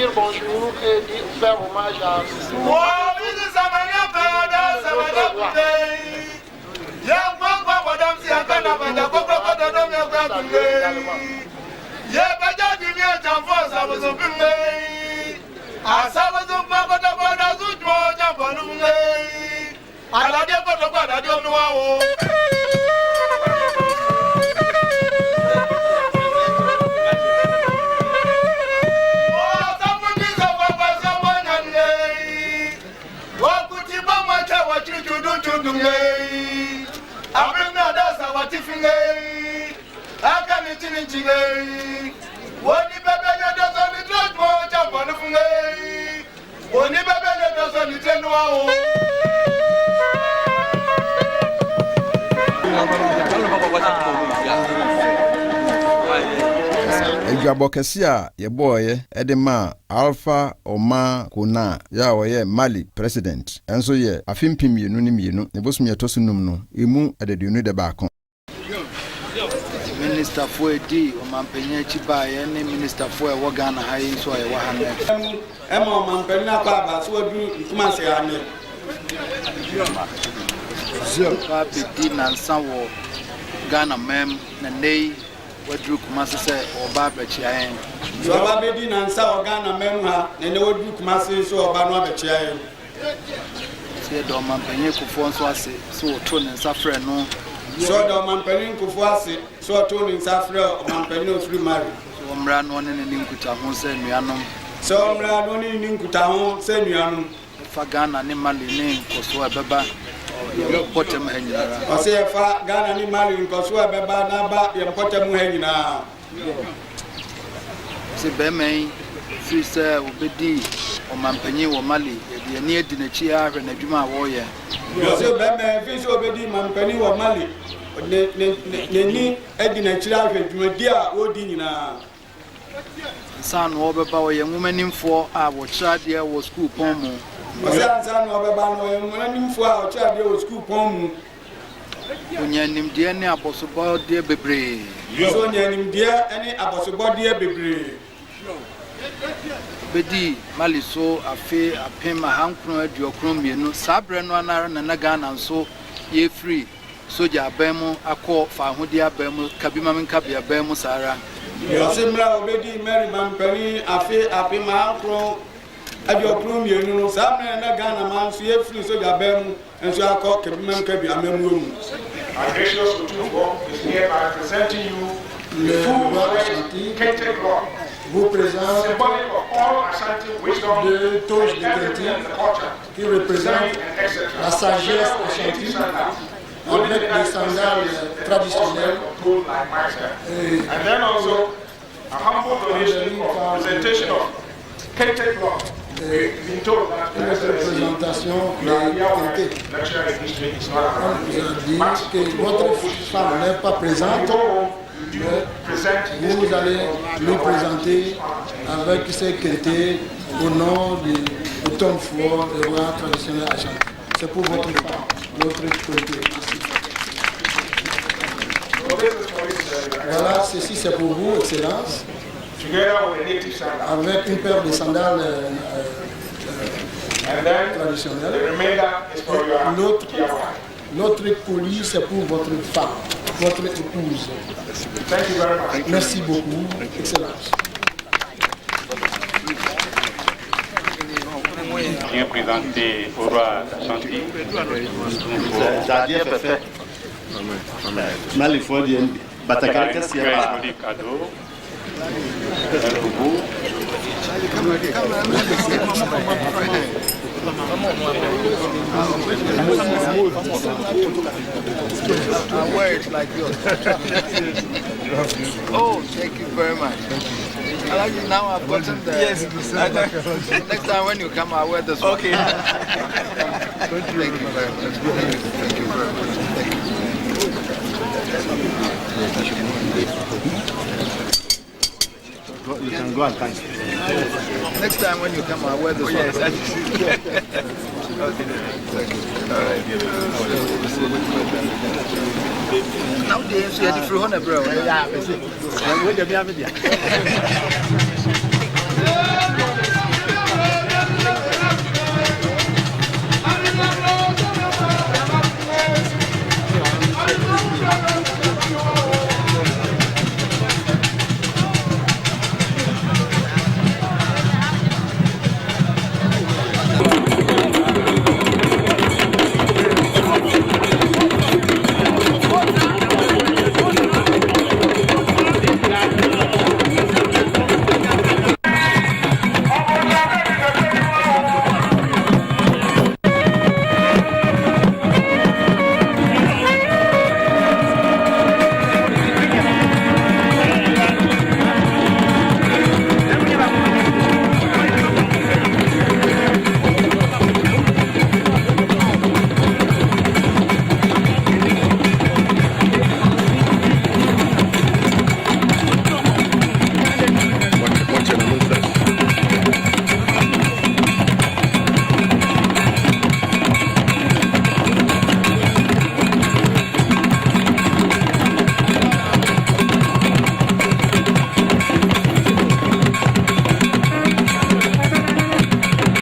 dire bonjour et faire hommage à Edwabo kese a yeboye edema Alpha Oma Kona ya woye Mali president enso ye afimpim yenu ni mienu ne bosum ye tosunum no emu adeduonu de baako Minister for D omampenye chibaye ne minister for Ghana hayi so ye wahane ema omampenya kwa ba so adu ntumase ya ne zero pa bedi nansa wo Ghana mem na nei wadru kumase se oba bechia yen so oba bedi nansa wo Ghana mem ha na ne wadru kumase so oba no abechia yen se do omampenye kufo nso ase so to ne nsa frɛ no so do omampenye kufo ase so to ne nsa frɛ omampenye ofiri mari so omra no ne ne nkuta ho se nuanom so omra no ne nkuta ho se nuanom fa Ghana ne Mali ne nkoso ebeba potem hanyara ose fa Ghana ni Mali nkoso ebeba na ba ye potem hanyara se be men free say obedi omampanyi wo Mali ye ne edi na chi ahwe na dwuma wo ye se be men free say obedi omampanyi wo Mali ne ni edi na chi ahwe dwuma di a odi nyina san wo beba wo ye ngumanimfo a wo kira de wo school pon mu Osansa no beba no enwanimfo a o cha de o school pon mu onyanim de ne abosobo de bebre so onyanim de ne abosobo de bebre bedi Mali so afi apem hankron aduokron mienu sabre no anara na Ghana nso ye free soja abemu akọ fa ahodi abemu kabima menkabe abemu sara yo simra obedi Mary Bampani afi apem hankron aduokron mienu no sabre na Ghana man so ye free soja abemu enso akọ kabima menkabe amemu mu Gracious Otumfuo is hereby presenting you the full Ashanti Kingdom. Vous présente symbolic of all Ashanti wisdom, de touche de Kenti qui représente la sagesse Ashanti avec des sandales traditionnelles and then also a humble donation of presentation of Kente cloth. We've told that une représentation de Kenti. On nous a dit que votre femme n'est pas présente. Vous allez lui présenter avec ses qualités au nom de Otumfuo, le roi traditionnel Ashanti. C'est pour votre femme, notre qualité. Voilà, ceci c'est pour vous, Excellence. Avec une paire de sandales traditionnelles. L'autre colis c'est pour votre femme, votre épouse. Merci beaucoup, Excellence. Bien présenté au roi d'Ashanti. Mali faut dire bataille qu'est-ce qu'il y a Joli cadeau. Words like yours. Oh, thank you very much. I like it now. I've gotten the. Yes, next time when you come, I'll wear this one. Okay. Thank you very much. Thank you very much. Thank You can go and thank you. Next time when you come, I'll wear this one. Yes, okay. Thank you. All right. Nowadays, you have the free honor, bro. Yeah,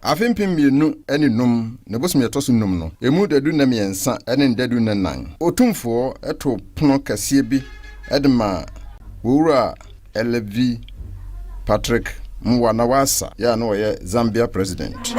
Afimpim mienu ene num ne bosom yetoso num no. Emu dadu na miensa ene ndadu na nan. Otumfuo eto pono kase bi edema wura LV Patrick Mwanawasa ya no ye Zambia president.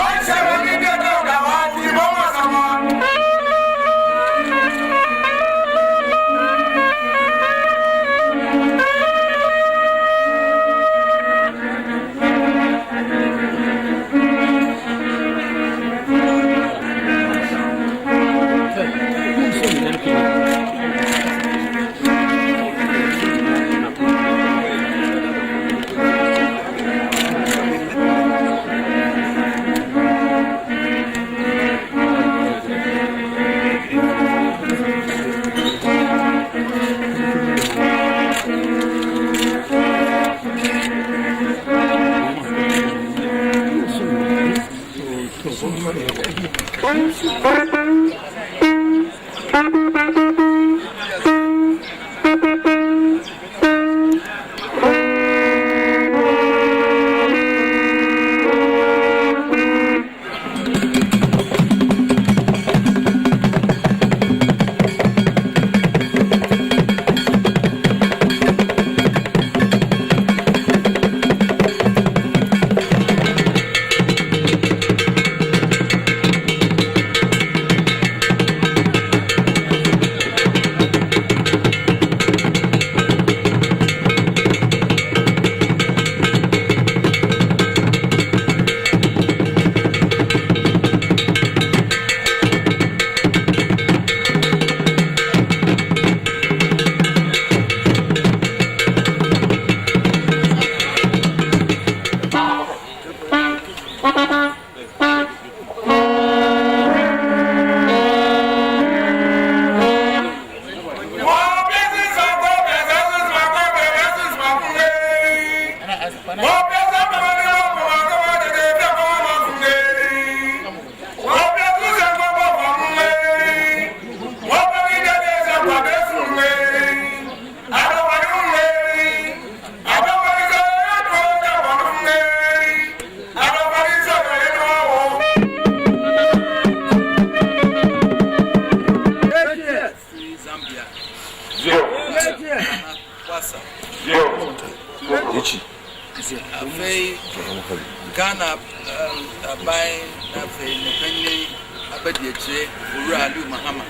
Ghana by Nepeni Abediache, Ura Lu Mahama.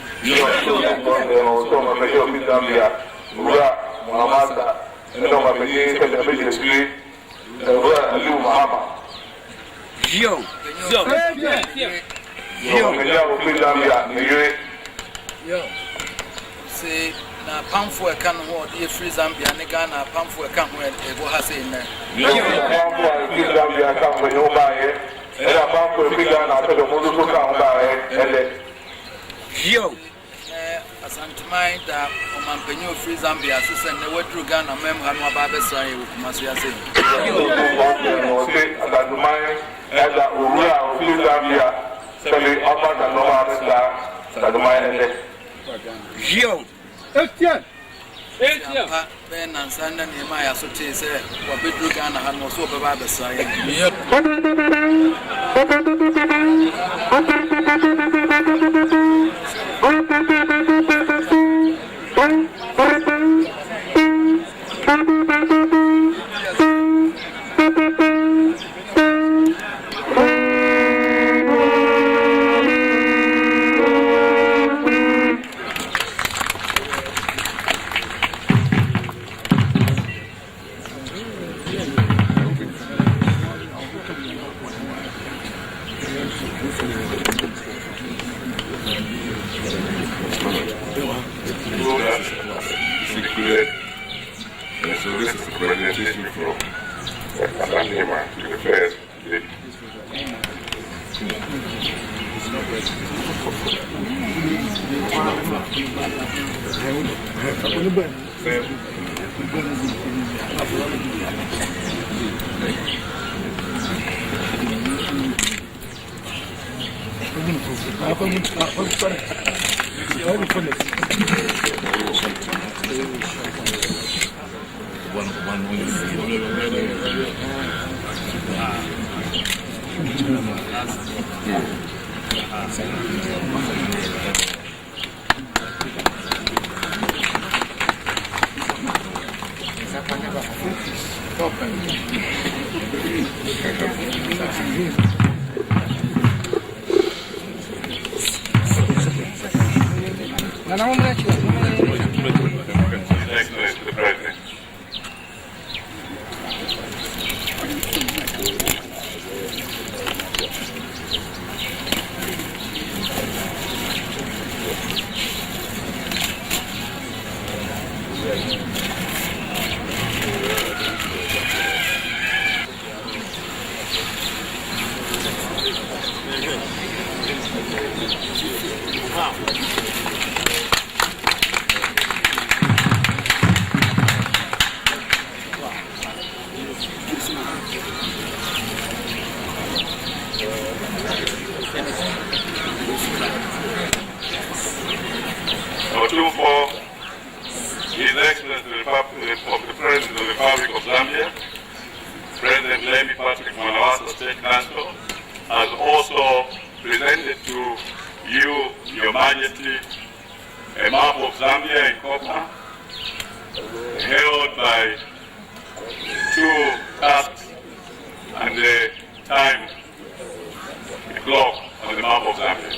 Say na pamfo eka no ho de free Zambia ne Ghana pamfo eka ho e go ha say na pamfo free Zambia ka ho no ba e era pamfo free Ghana to do mo so ka ho ba e yo Asantehene da o man penyo free Zambia so say ne wadru Ghana mem ha no ba be so aye kuma so ya say yo Asantehene da o ru free Zambia say oba da no ba be sa da mai Yo, Etienne. Ben and Sanda Nehemiah so say, what big Ghana had no so bad the side. So this is the presentation from Asantehene to the first lady. Excellency the President. Otumfuo, His Excellency the President of the Republic of Zambia, President Lemi Patrick Mwanawasa State Council, has also presented to you, Your Majesty, a map of Zambia in copper, held by 2 tusks and the time clock on the map of Zambia.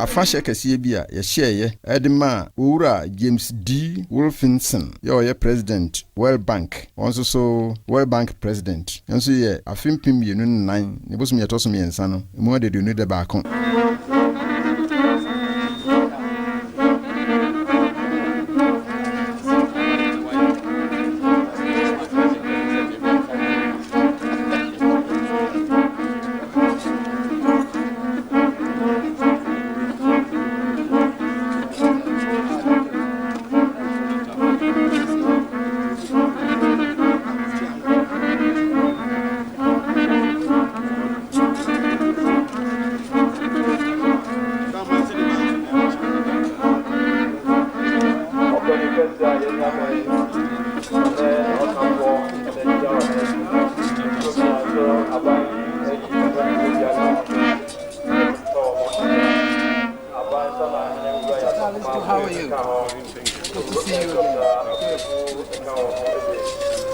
afahyɛ kɛseɛ bi a yɛhyɛeɛ ɛde ma owura James D. Wolfenson yɛ president World Bank onso so World Bank president nso yɛ afimpim yenu nan ne bosom yɛtɔ so mmiɛnsa no mu adede no de baako. How are you? Good to see you again.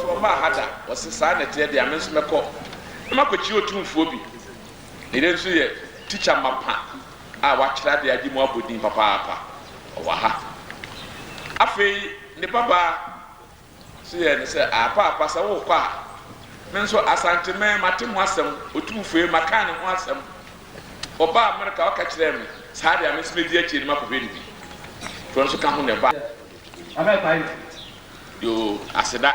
So ma hada was sa na tie dia menso meko. Ma ko chi Otumfuo bi. Ne den so ye teacher mapa a wa kira de agi mo abodin papa papa. O wa ha. Afei ne papa so ye ne say papa sa wo kwa. Menso Asantehene matem ho asem Otumfuo maka ne ho asem. Oba America waka kira me. Sa dia menso me di achi ma ko be ni bi. Tonso ka ho ne ba. Abai pai. Yo aseda.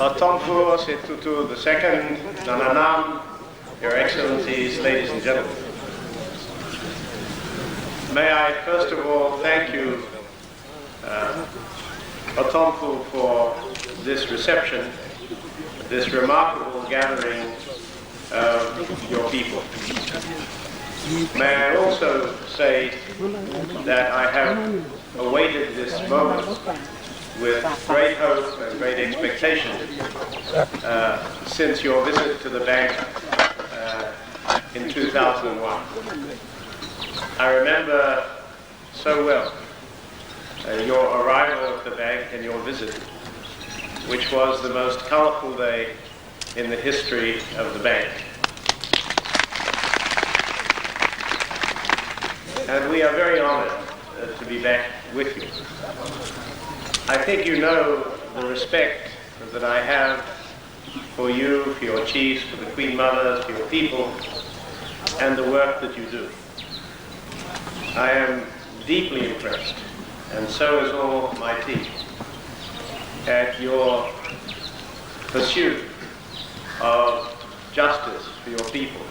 Otumfuo Osei Tutu II, Nananam, Your Excellencies, ladies and gentlemen. May I first of all thank you, Otumfuo, for this reception, this remarkable gathering of your people. May I also say that I have awaited this moment with great hope and great expectation since your visit to the bank in 2001. I remember so well your arrival at the bank and your visit, which was the most colorful day in the history of the bank. And we are very honored to be back with you. I think you know the respect that I have for you, for your chiefs, for the Queen Mother, for your people, and the work that you do. I am deeply impressed, and so is all my team, at your pursuit of justice for your people,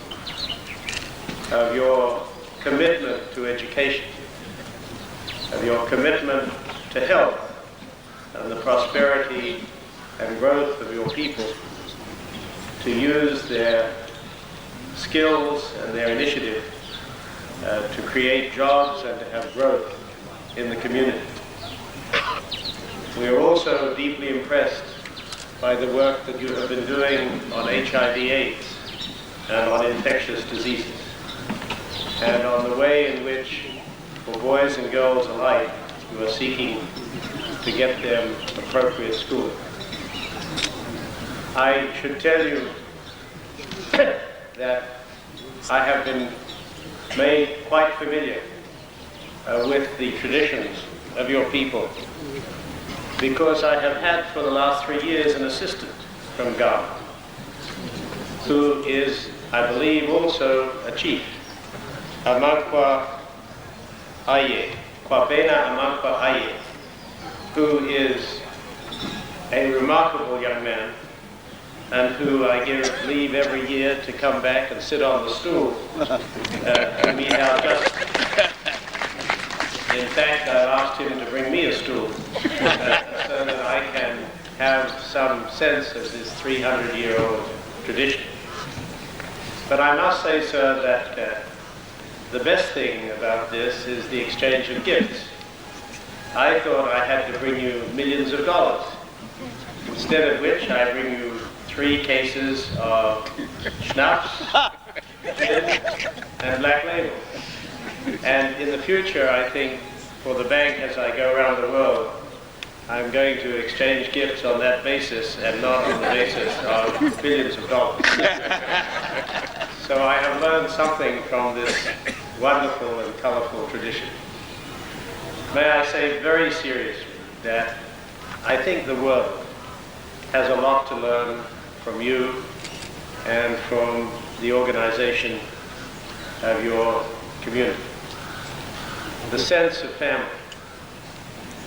of your commitment to education, of your commitment to health, and the prosperity and growth of your people to use their skills and their initiative to create jobs and to have growth in the community. We are also deeply impressed by the work that you have been doing on HIV/AIDS and on infectious diseases, and on the way in which, for boys and girls alike, you are seeking to get them appropriate schooling. I should tell you that I have been made quite familiar with the traditions of your people because I have had for the last 3 years an assistant from Ghana who is, I believe, also a chief, Amankwa Aye, Kwabena Amankwa Aye, who is a remarkable young man and who I give leave every year to come back and sit on the stool to meet our justice. In fact, I've asked him to bring me a stool so that I can have some sense of this 300-year-old tradition. But I must say, sir, that the best thing about this is the exchange of gifts. I thought I had to bring you millions of dollars. Instead of which, I bring you 3 cases of schnapps, gin, and black label. And in the future, I think, for the bank as I go around the world, I'm going to exchange gifts on that basis and not on the basis of billions of dollars. So I have learned something from this wonderful and colorful tradition. May I say very seriously that I think the world has a lot to learn from you and from the organization of your community. The sense of family,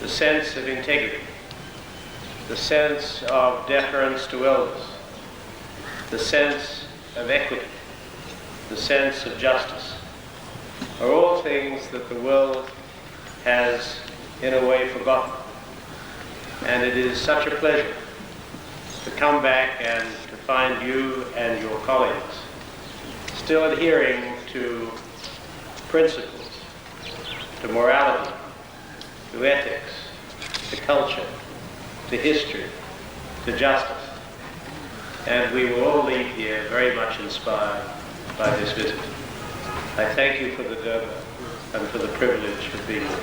the sense of integrity, the sense of deference to elders, the sense of equity, the sense of justice, are all things that the world has, in a way, forgotten. And it is such a pleasure to come back and to find you and your colleagues still adhering to principles, to morality, to ethics, to culture, to history, to justice. And we will all leave here very much inspired by this visit. I thank you for the Durban and for the privilege of being here.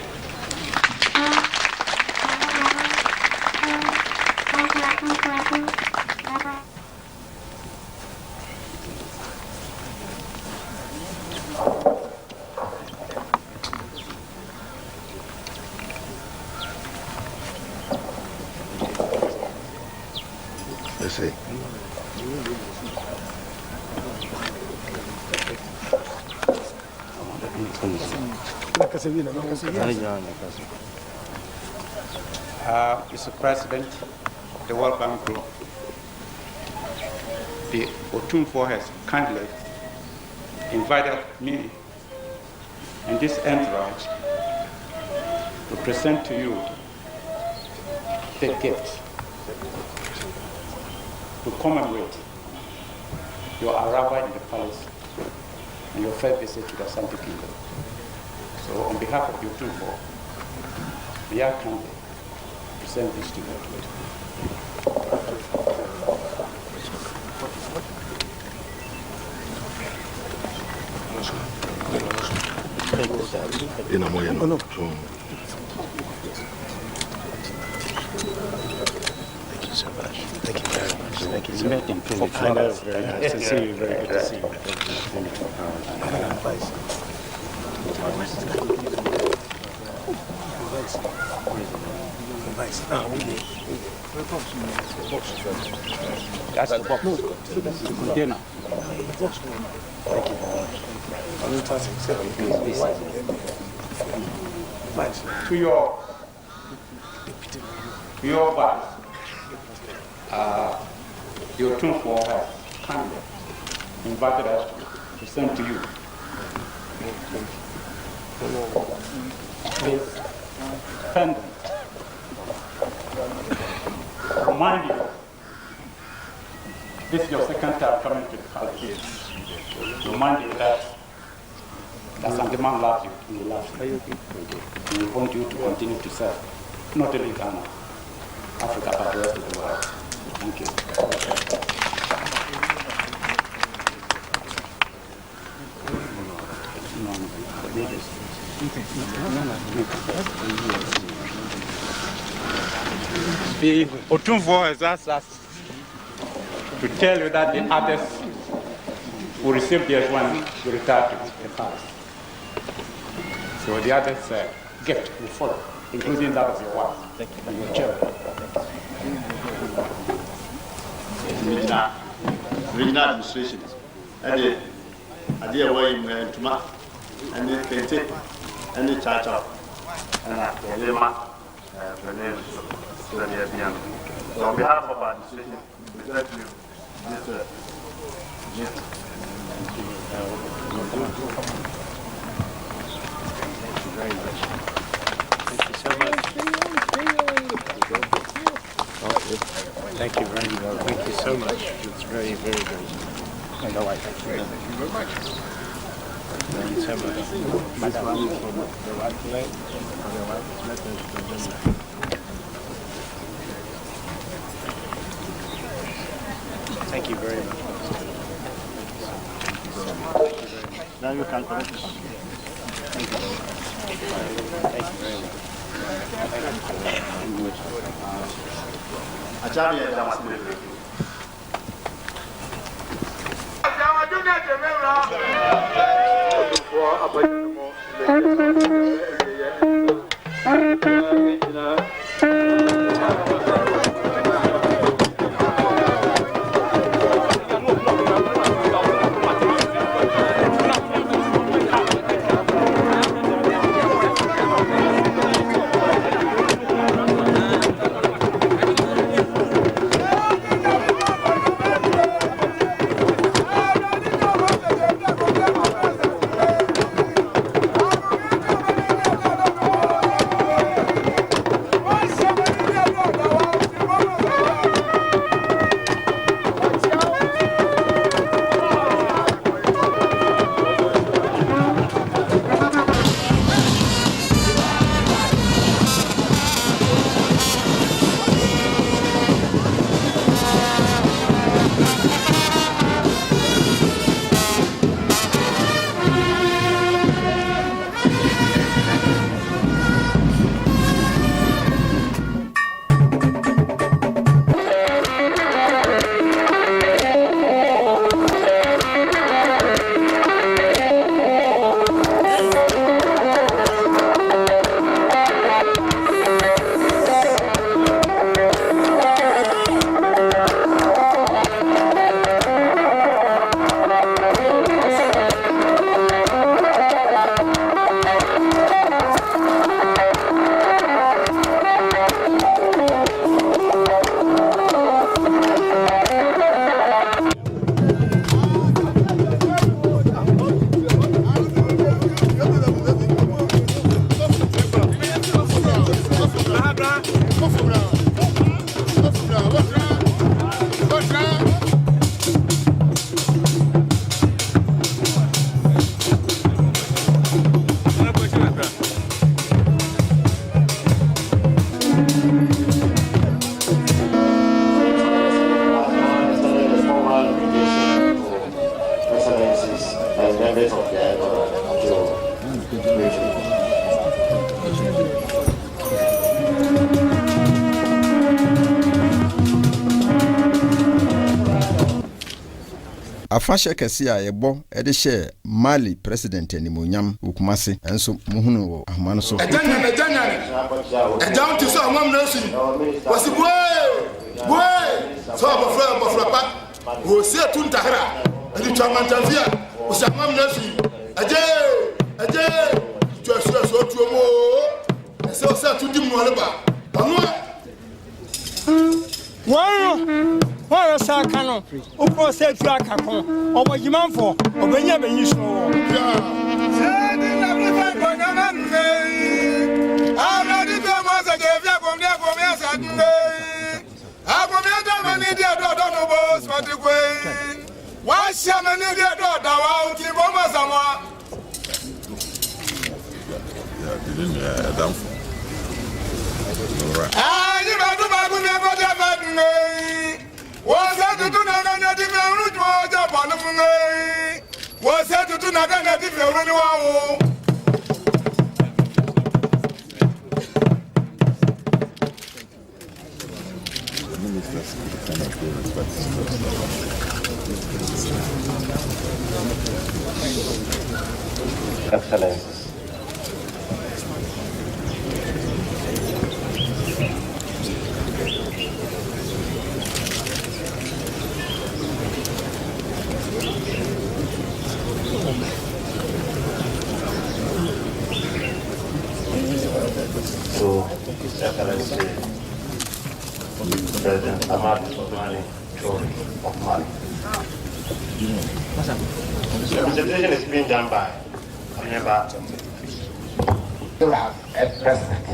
Let's see. Mr. President, the World Bank Group, the Otumfuo has kindly invited me and this entourage to present to you the gift to commemorate your arrival in the palace and your first visit to the Ashanti Kingdom. So on behalf of the Otumfuo, may I kindly present this to you. Thank you so much. Thank you very much. Thank you so much. I know, very nice to see you. Very good to see you. That's the box. The container. Thank you very much. To your wife, the Otumfuo has kindly invited us to present to you this pendant. Remind you, this is your second time coming to the palace. Remind you that Asantehene loves you and he loves you. And we want you to continue to serve, not only Ghana, Africa, but the rest of the world. Thank you. The Otumfuo has asked us to tell you that the others will receive theirs when you retire to the palace. So the others' gift will follow, including that of your wife and your children. Regional administration, and the idea why you went to Mark, and they can take any charge of and the Lema, so on behalf of our administration, we present you this gift. Thank you very much. Thank you so much. Thank you very much. Thank you so much. It's very, very good. Thank you very much. Thank you very much. Now you can correct it. Thank you very much. Thank you very much. Afahyɛ kɛse a yɛbɔ ɛde hyɛ Mali president animonyam Okumase enso muhunu wɔ ahoma no so Ejanyan ejan ti so amam na su wasi boy so bofra pa wo se tun tahara ani twamantanfia wo se amam na su aje twa so tuomo se o se tun di mu ole ba ono Why Sakano? Upo said Frakakon, or what you man for, or when you have a use for. I'm ready to once again from there for me. I'm going to an idiot, don't know boss, but the way. Why shall an idiot daughter out in Roma you better was that to do not native root was upon the was that to do not native root. Excellencies. To His Excellency President Ahmad Osmani Chori of Mali. The presentation is being done by you have a president.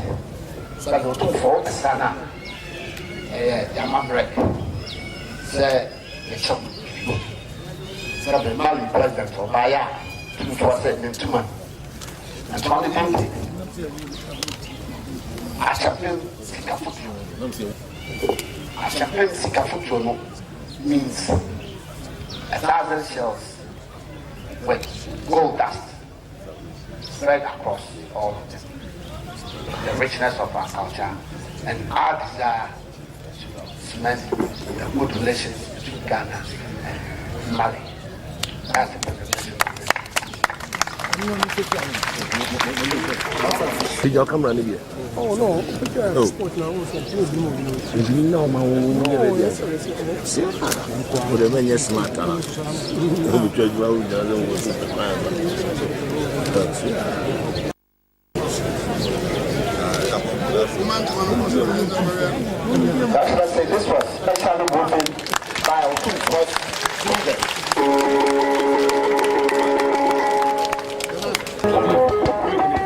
So Otumfuo Osei Yamabre say the chop. So the Mali president Obaya Otumfuo said ntoma ntoma de empty Ashanti Kingdom no means 1,000 shells with gold dust spread across all of them. The richness of our culture and our desire to cement the good relations between Ghana and Mali. That's the presentation. Did you come around here? Oh no, sport now. You know my own. Yes. For the men, yes, smart. Who judge well, you know, was the This was specially voted by Otumfuo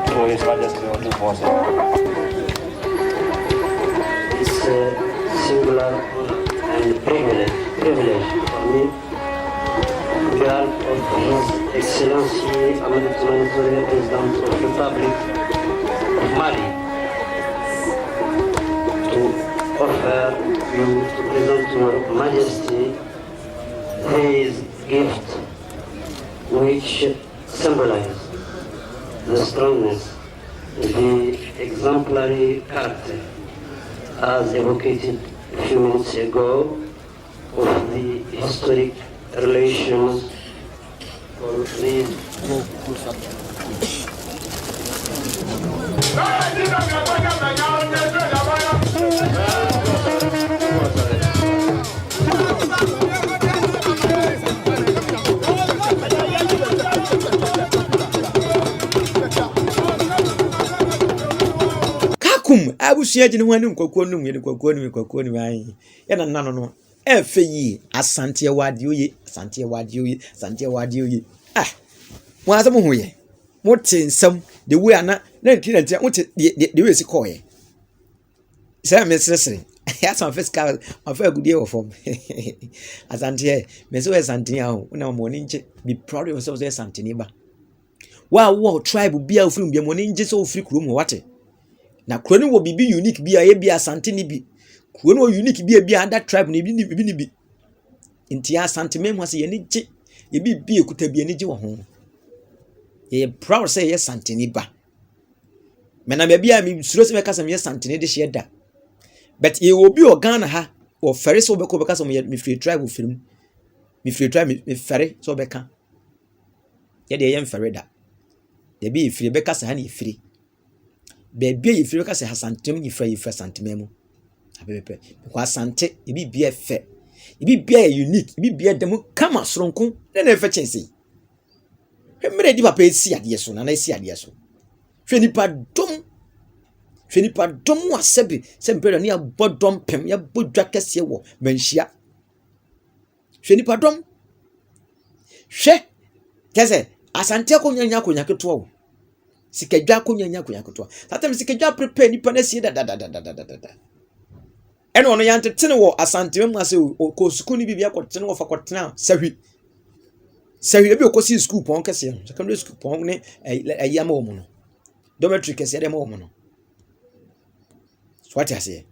for His Majesty Otumfuo. It's a singular and privilege for me, on behalf of His Excellency President of the Republic of Mali, to offer you to present to Your Majesty his gift, which symbolizes the strongness, the exemplary character, as evocated a few minutes ago, of the historic relations for these. Abusua gine ho anim kwakwo num ye kwakwo num ai ye na nano no efe yi asante wade oye ah mo asem ho ye mo tensam the way ana na nti mo te the way si call ye say me sresre ya some fiscal of a good year from asante me so asante ya ho na mo ni nche be proud of yourself as asante ni ba wa tribe bia ofiri bia mo ni nche so ofiri krom ho wate na kuro ni wo bibi unique bi a ye bi asante ni bi kuro ni wo unique bi a other tribe ni bi nti asante mem se ye ni gye ye bi ekuta bi ni gye wo ho ye proud say ye asante ni ba mena me bia me suro se me kasa me asante ni de hye da but ye obi o Ghana ha o fere so be ko be kasa me free tribe film me free tribe me fere so be ka ye de ye mfere da de bi free be kasa ha ni free bebia yefiri ka se hasantem yefra santememu abebepe kwa asante ibi bia fe ibi bia unique ibi bia dem kama soronko na efe chense hwemre di papa esi ade so na esi ade so hwe nipa dom asebe sempere na ya bodom pem ya bodwa kese wo manhia hwe nipa dom hwe kese asante ko nyanya ko nyaketo wo sikadwa ko nyanya ko yakoto tatem sikadwa prepare nipa na sie da eno no yante tene wo asante mu ase ko school ni bibia ko tene wo fa ko tena sahwi ebi ko si school pon kese secondary school pon ne ayama wo mu no dormitory kese dem wo mu no swati ase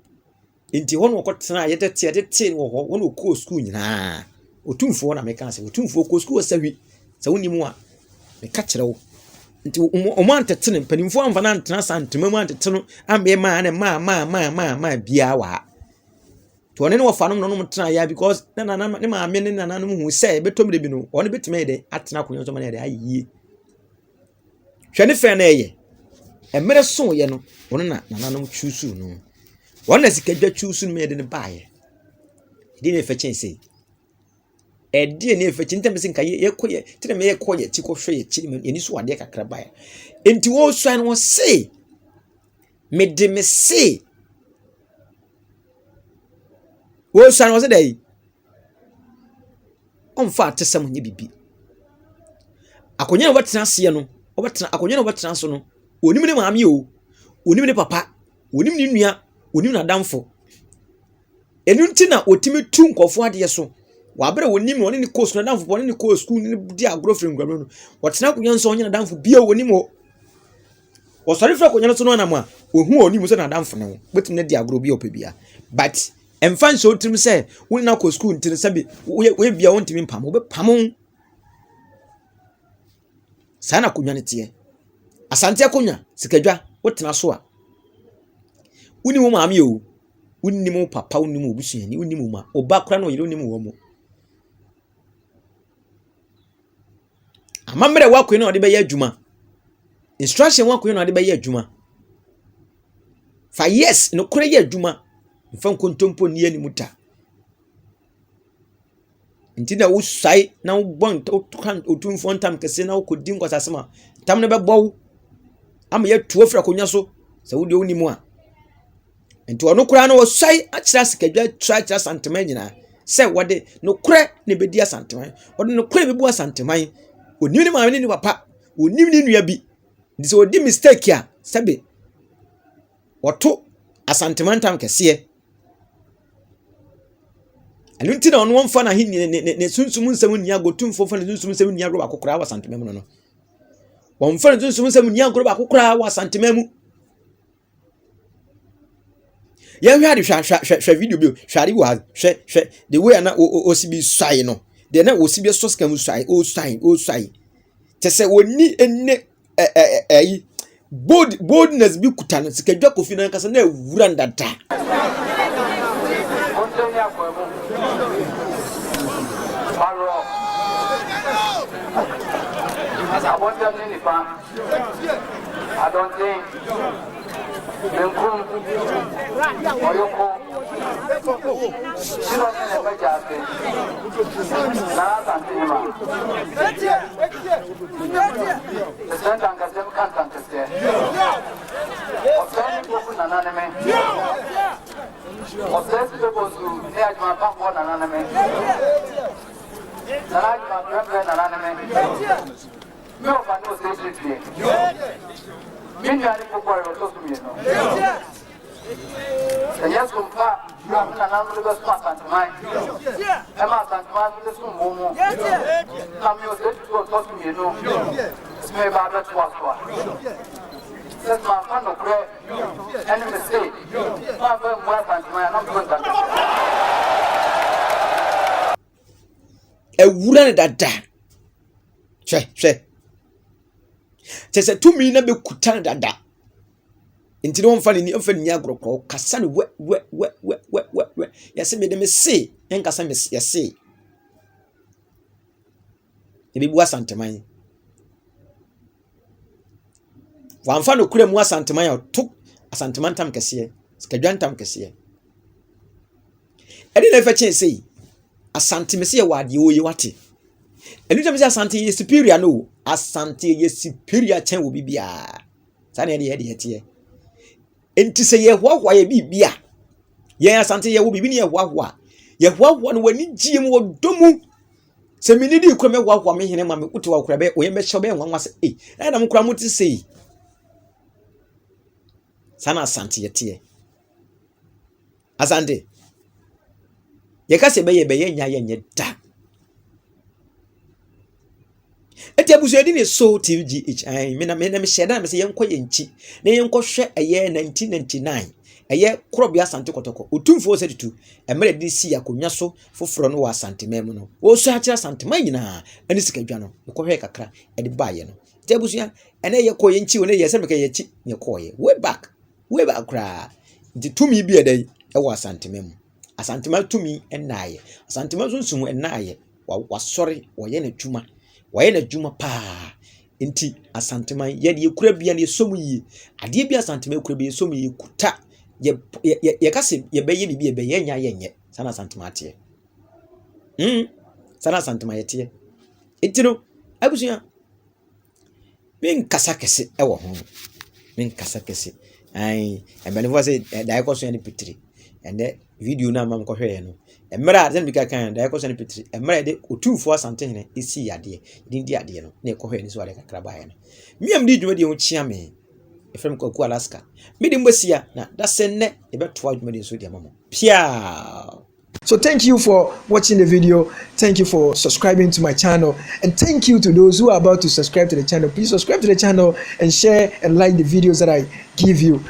enti wono ko tena yete wo ho wono ko school nyina Otumfuo na meka ase Otumfuo ko school sahwi sa woni mu a meka kire wo nti omo antetene mpanimfo amfa na antena santema mu antetene ambe ma ne ma bia wa to ne wo fa no no tena ya because na ne ma me ne na no hu say betomre bi no one betime de atena konyo so ma ne de ayie hwene fe na eye emere so ye no one na no chusu no one na sikadwa chusu me de ne baaye di ne fe chense edi ne efe chintem sin ka ye koye tire me ye koye ti ko hwe ye chi me ni so ade kakra ba ya enti wo so an wo se me de me se wo so an wo se dai on fa atesam nye bibi akonya no batena se no obetena akonya no batena so no onim ne maami o onim ne papa onim ne nua onim na damfo enu nti na otimi tu nkofo ade so wabere wonim woni ne course na danfo woni ne course school ne di agro frame gwabro no wotena kunyan nso onye na danfo bia wonim ho wosori fra kunyan nso no na ma ohu onim so na danfo ne betim na di agro bia opebia but emfa nso trim say woni na course school ntine sabe we bia wontimi mpam wo be pam sana kunyan ne tie asante akonya sikadwa wotena so a woni mo maame o woni mo papa woni mo obusuani woni mo ma oba kra no yire woni mo wo mo amamre wakwe no de be ya adwuma instruction wakwe no de be ya adwuma fa yes no kra ya adwuma mfa nkontompo ni ani muta ntina wo sai na wo bon kan Otumfuo ntam kese na wo kodi nkwasasema tam ne be bow ama ya tuo fra konya so se wo de woni mu a enti ono kra no wo sai a kira sikadwa tra santeman nyina se wode no kra ne be di asanteman wode no kra be bu asanteman oni ni maame ni papa oni ni nua bi ndi se odi mistake a sebe woto asanteman tam kese alunti na ono wonfa na ne sunsum nsam ni agotumfo fa ne sunsum nsam ni agro akokora wa santeman no wonfa ne sunsum nsam ni agro akokora wa santeman mu ya hwa de hwa video bi hwari wa hwe the way na osibi swai no de na osibi so scam swai o swai tese woni enne boldness bi kuta no sikadwa kofi na kasa na ewura ndada I don't think Oyoko Sino never just Nara Santima the Santan Kazem Kantan Kase Osani Boku Nananame Osesi Bosu Neajma Pampo Nananame Narajma Prempe Nananame No Pano State Minari Pukwa Rotosumino. And yes, Kumpa, Nanam Rivers Santamai. Emma Santamai with the Sumo. Come you said to Tosumino. May about that was. That's my fun of prayer. And mistake. My friend was Santamai, I'm going to. A wooden that. Che. Chese tumi na be kutan dada nti no mfa ni mfa ni agrokro kasa ne we yase me de me se en kasa me yase e bi bu asanteman wa mfa no kura mu asanteman ya to asanteman tam kese skadwan tam kese edi na fa chen sei asantemese ya wade oye wate enu tam se asante ye superior no asante ye superior chen wo bibia sane ye de tie enti se ye hwahwa ye bibia ye asante ye wo bibi ne ye hwahwa no wani giem wo domu se mini di kro me hwahwa me hene ma me kutu wa kra be oye me hye be nwanwa se na me kra muti sei sana asante ye tie asante ye ka se be ye nya ye nye da eti abusuadi ne so TVGH me na me sheda me se yenko yenchi na yenko hwe eye 1999 eye krobia Asante kotoko Otumfuo Osei Tutu emre di si akonya so foforo no wa Asante mem no wo so akira Asante man nyina ani sikadwa no ko hwe kakra e de baaye no ti abusua ene ye ko yenchi wona ye se me ka yechi ne ko ye way back kra di tumi bi edai e wa Asante mem Asante ma tumi enaye Asante ma sunsun enaye wa sori wo ye na twuma waye na dwuma pa enti asanteman ye de ekura bia ne somu yi ade bia asanteman ekura bia somu yi kuta ye kase ye beye bibia be ye nya ye nye sana asanteman ate sana asanteman ye te enti no abusuya min kasa kese e wo ho min kasa kese ai embele vo se da ko so ya ni pitiri ende video na mam ko hwe no emra zen bi kan da ko so ni pitiri emra de Otumfuo Asantehene isi yade di ade no na ko hwe ni so ade kakra ba ya no miam di dwuma de ho chia me efrem Kwaku Alaska mi di mbosia na da senne e beto adwuma de so de mamo pia So thank you for watching the video. Thank you for subscribing to my channel. And thank you to those who are about to subscribe to the channel. Please subscribe to the channel and share and like the videos that I give you.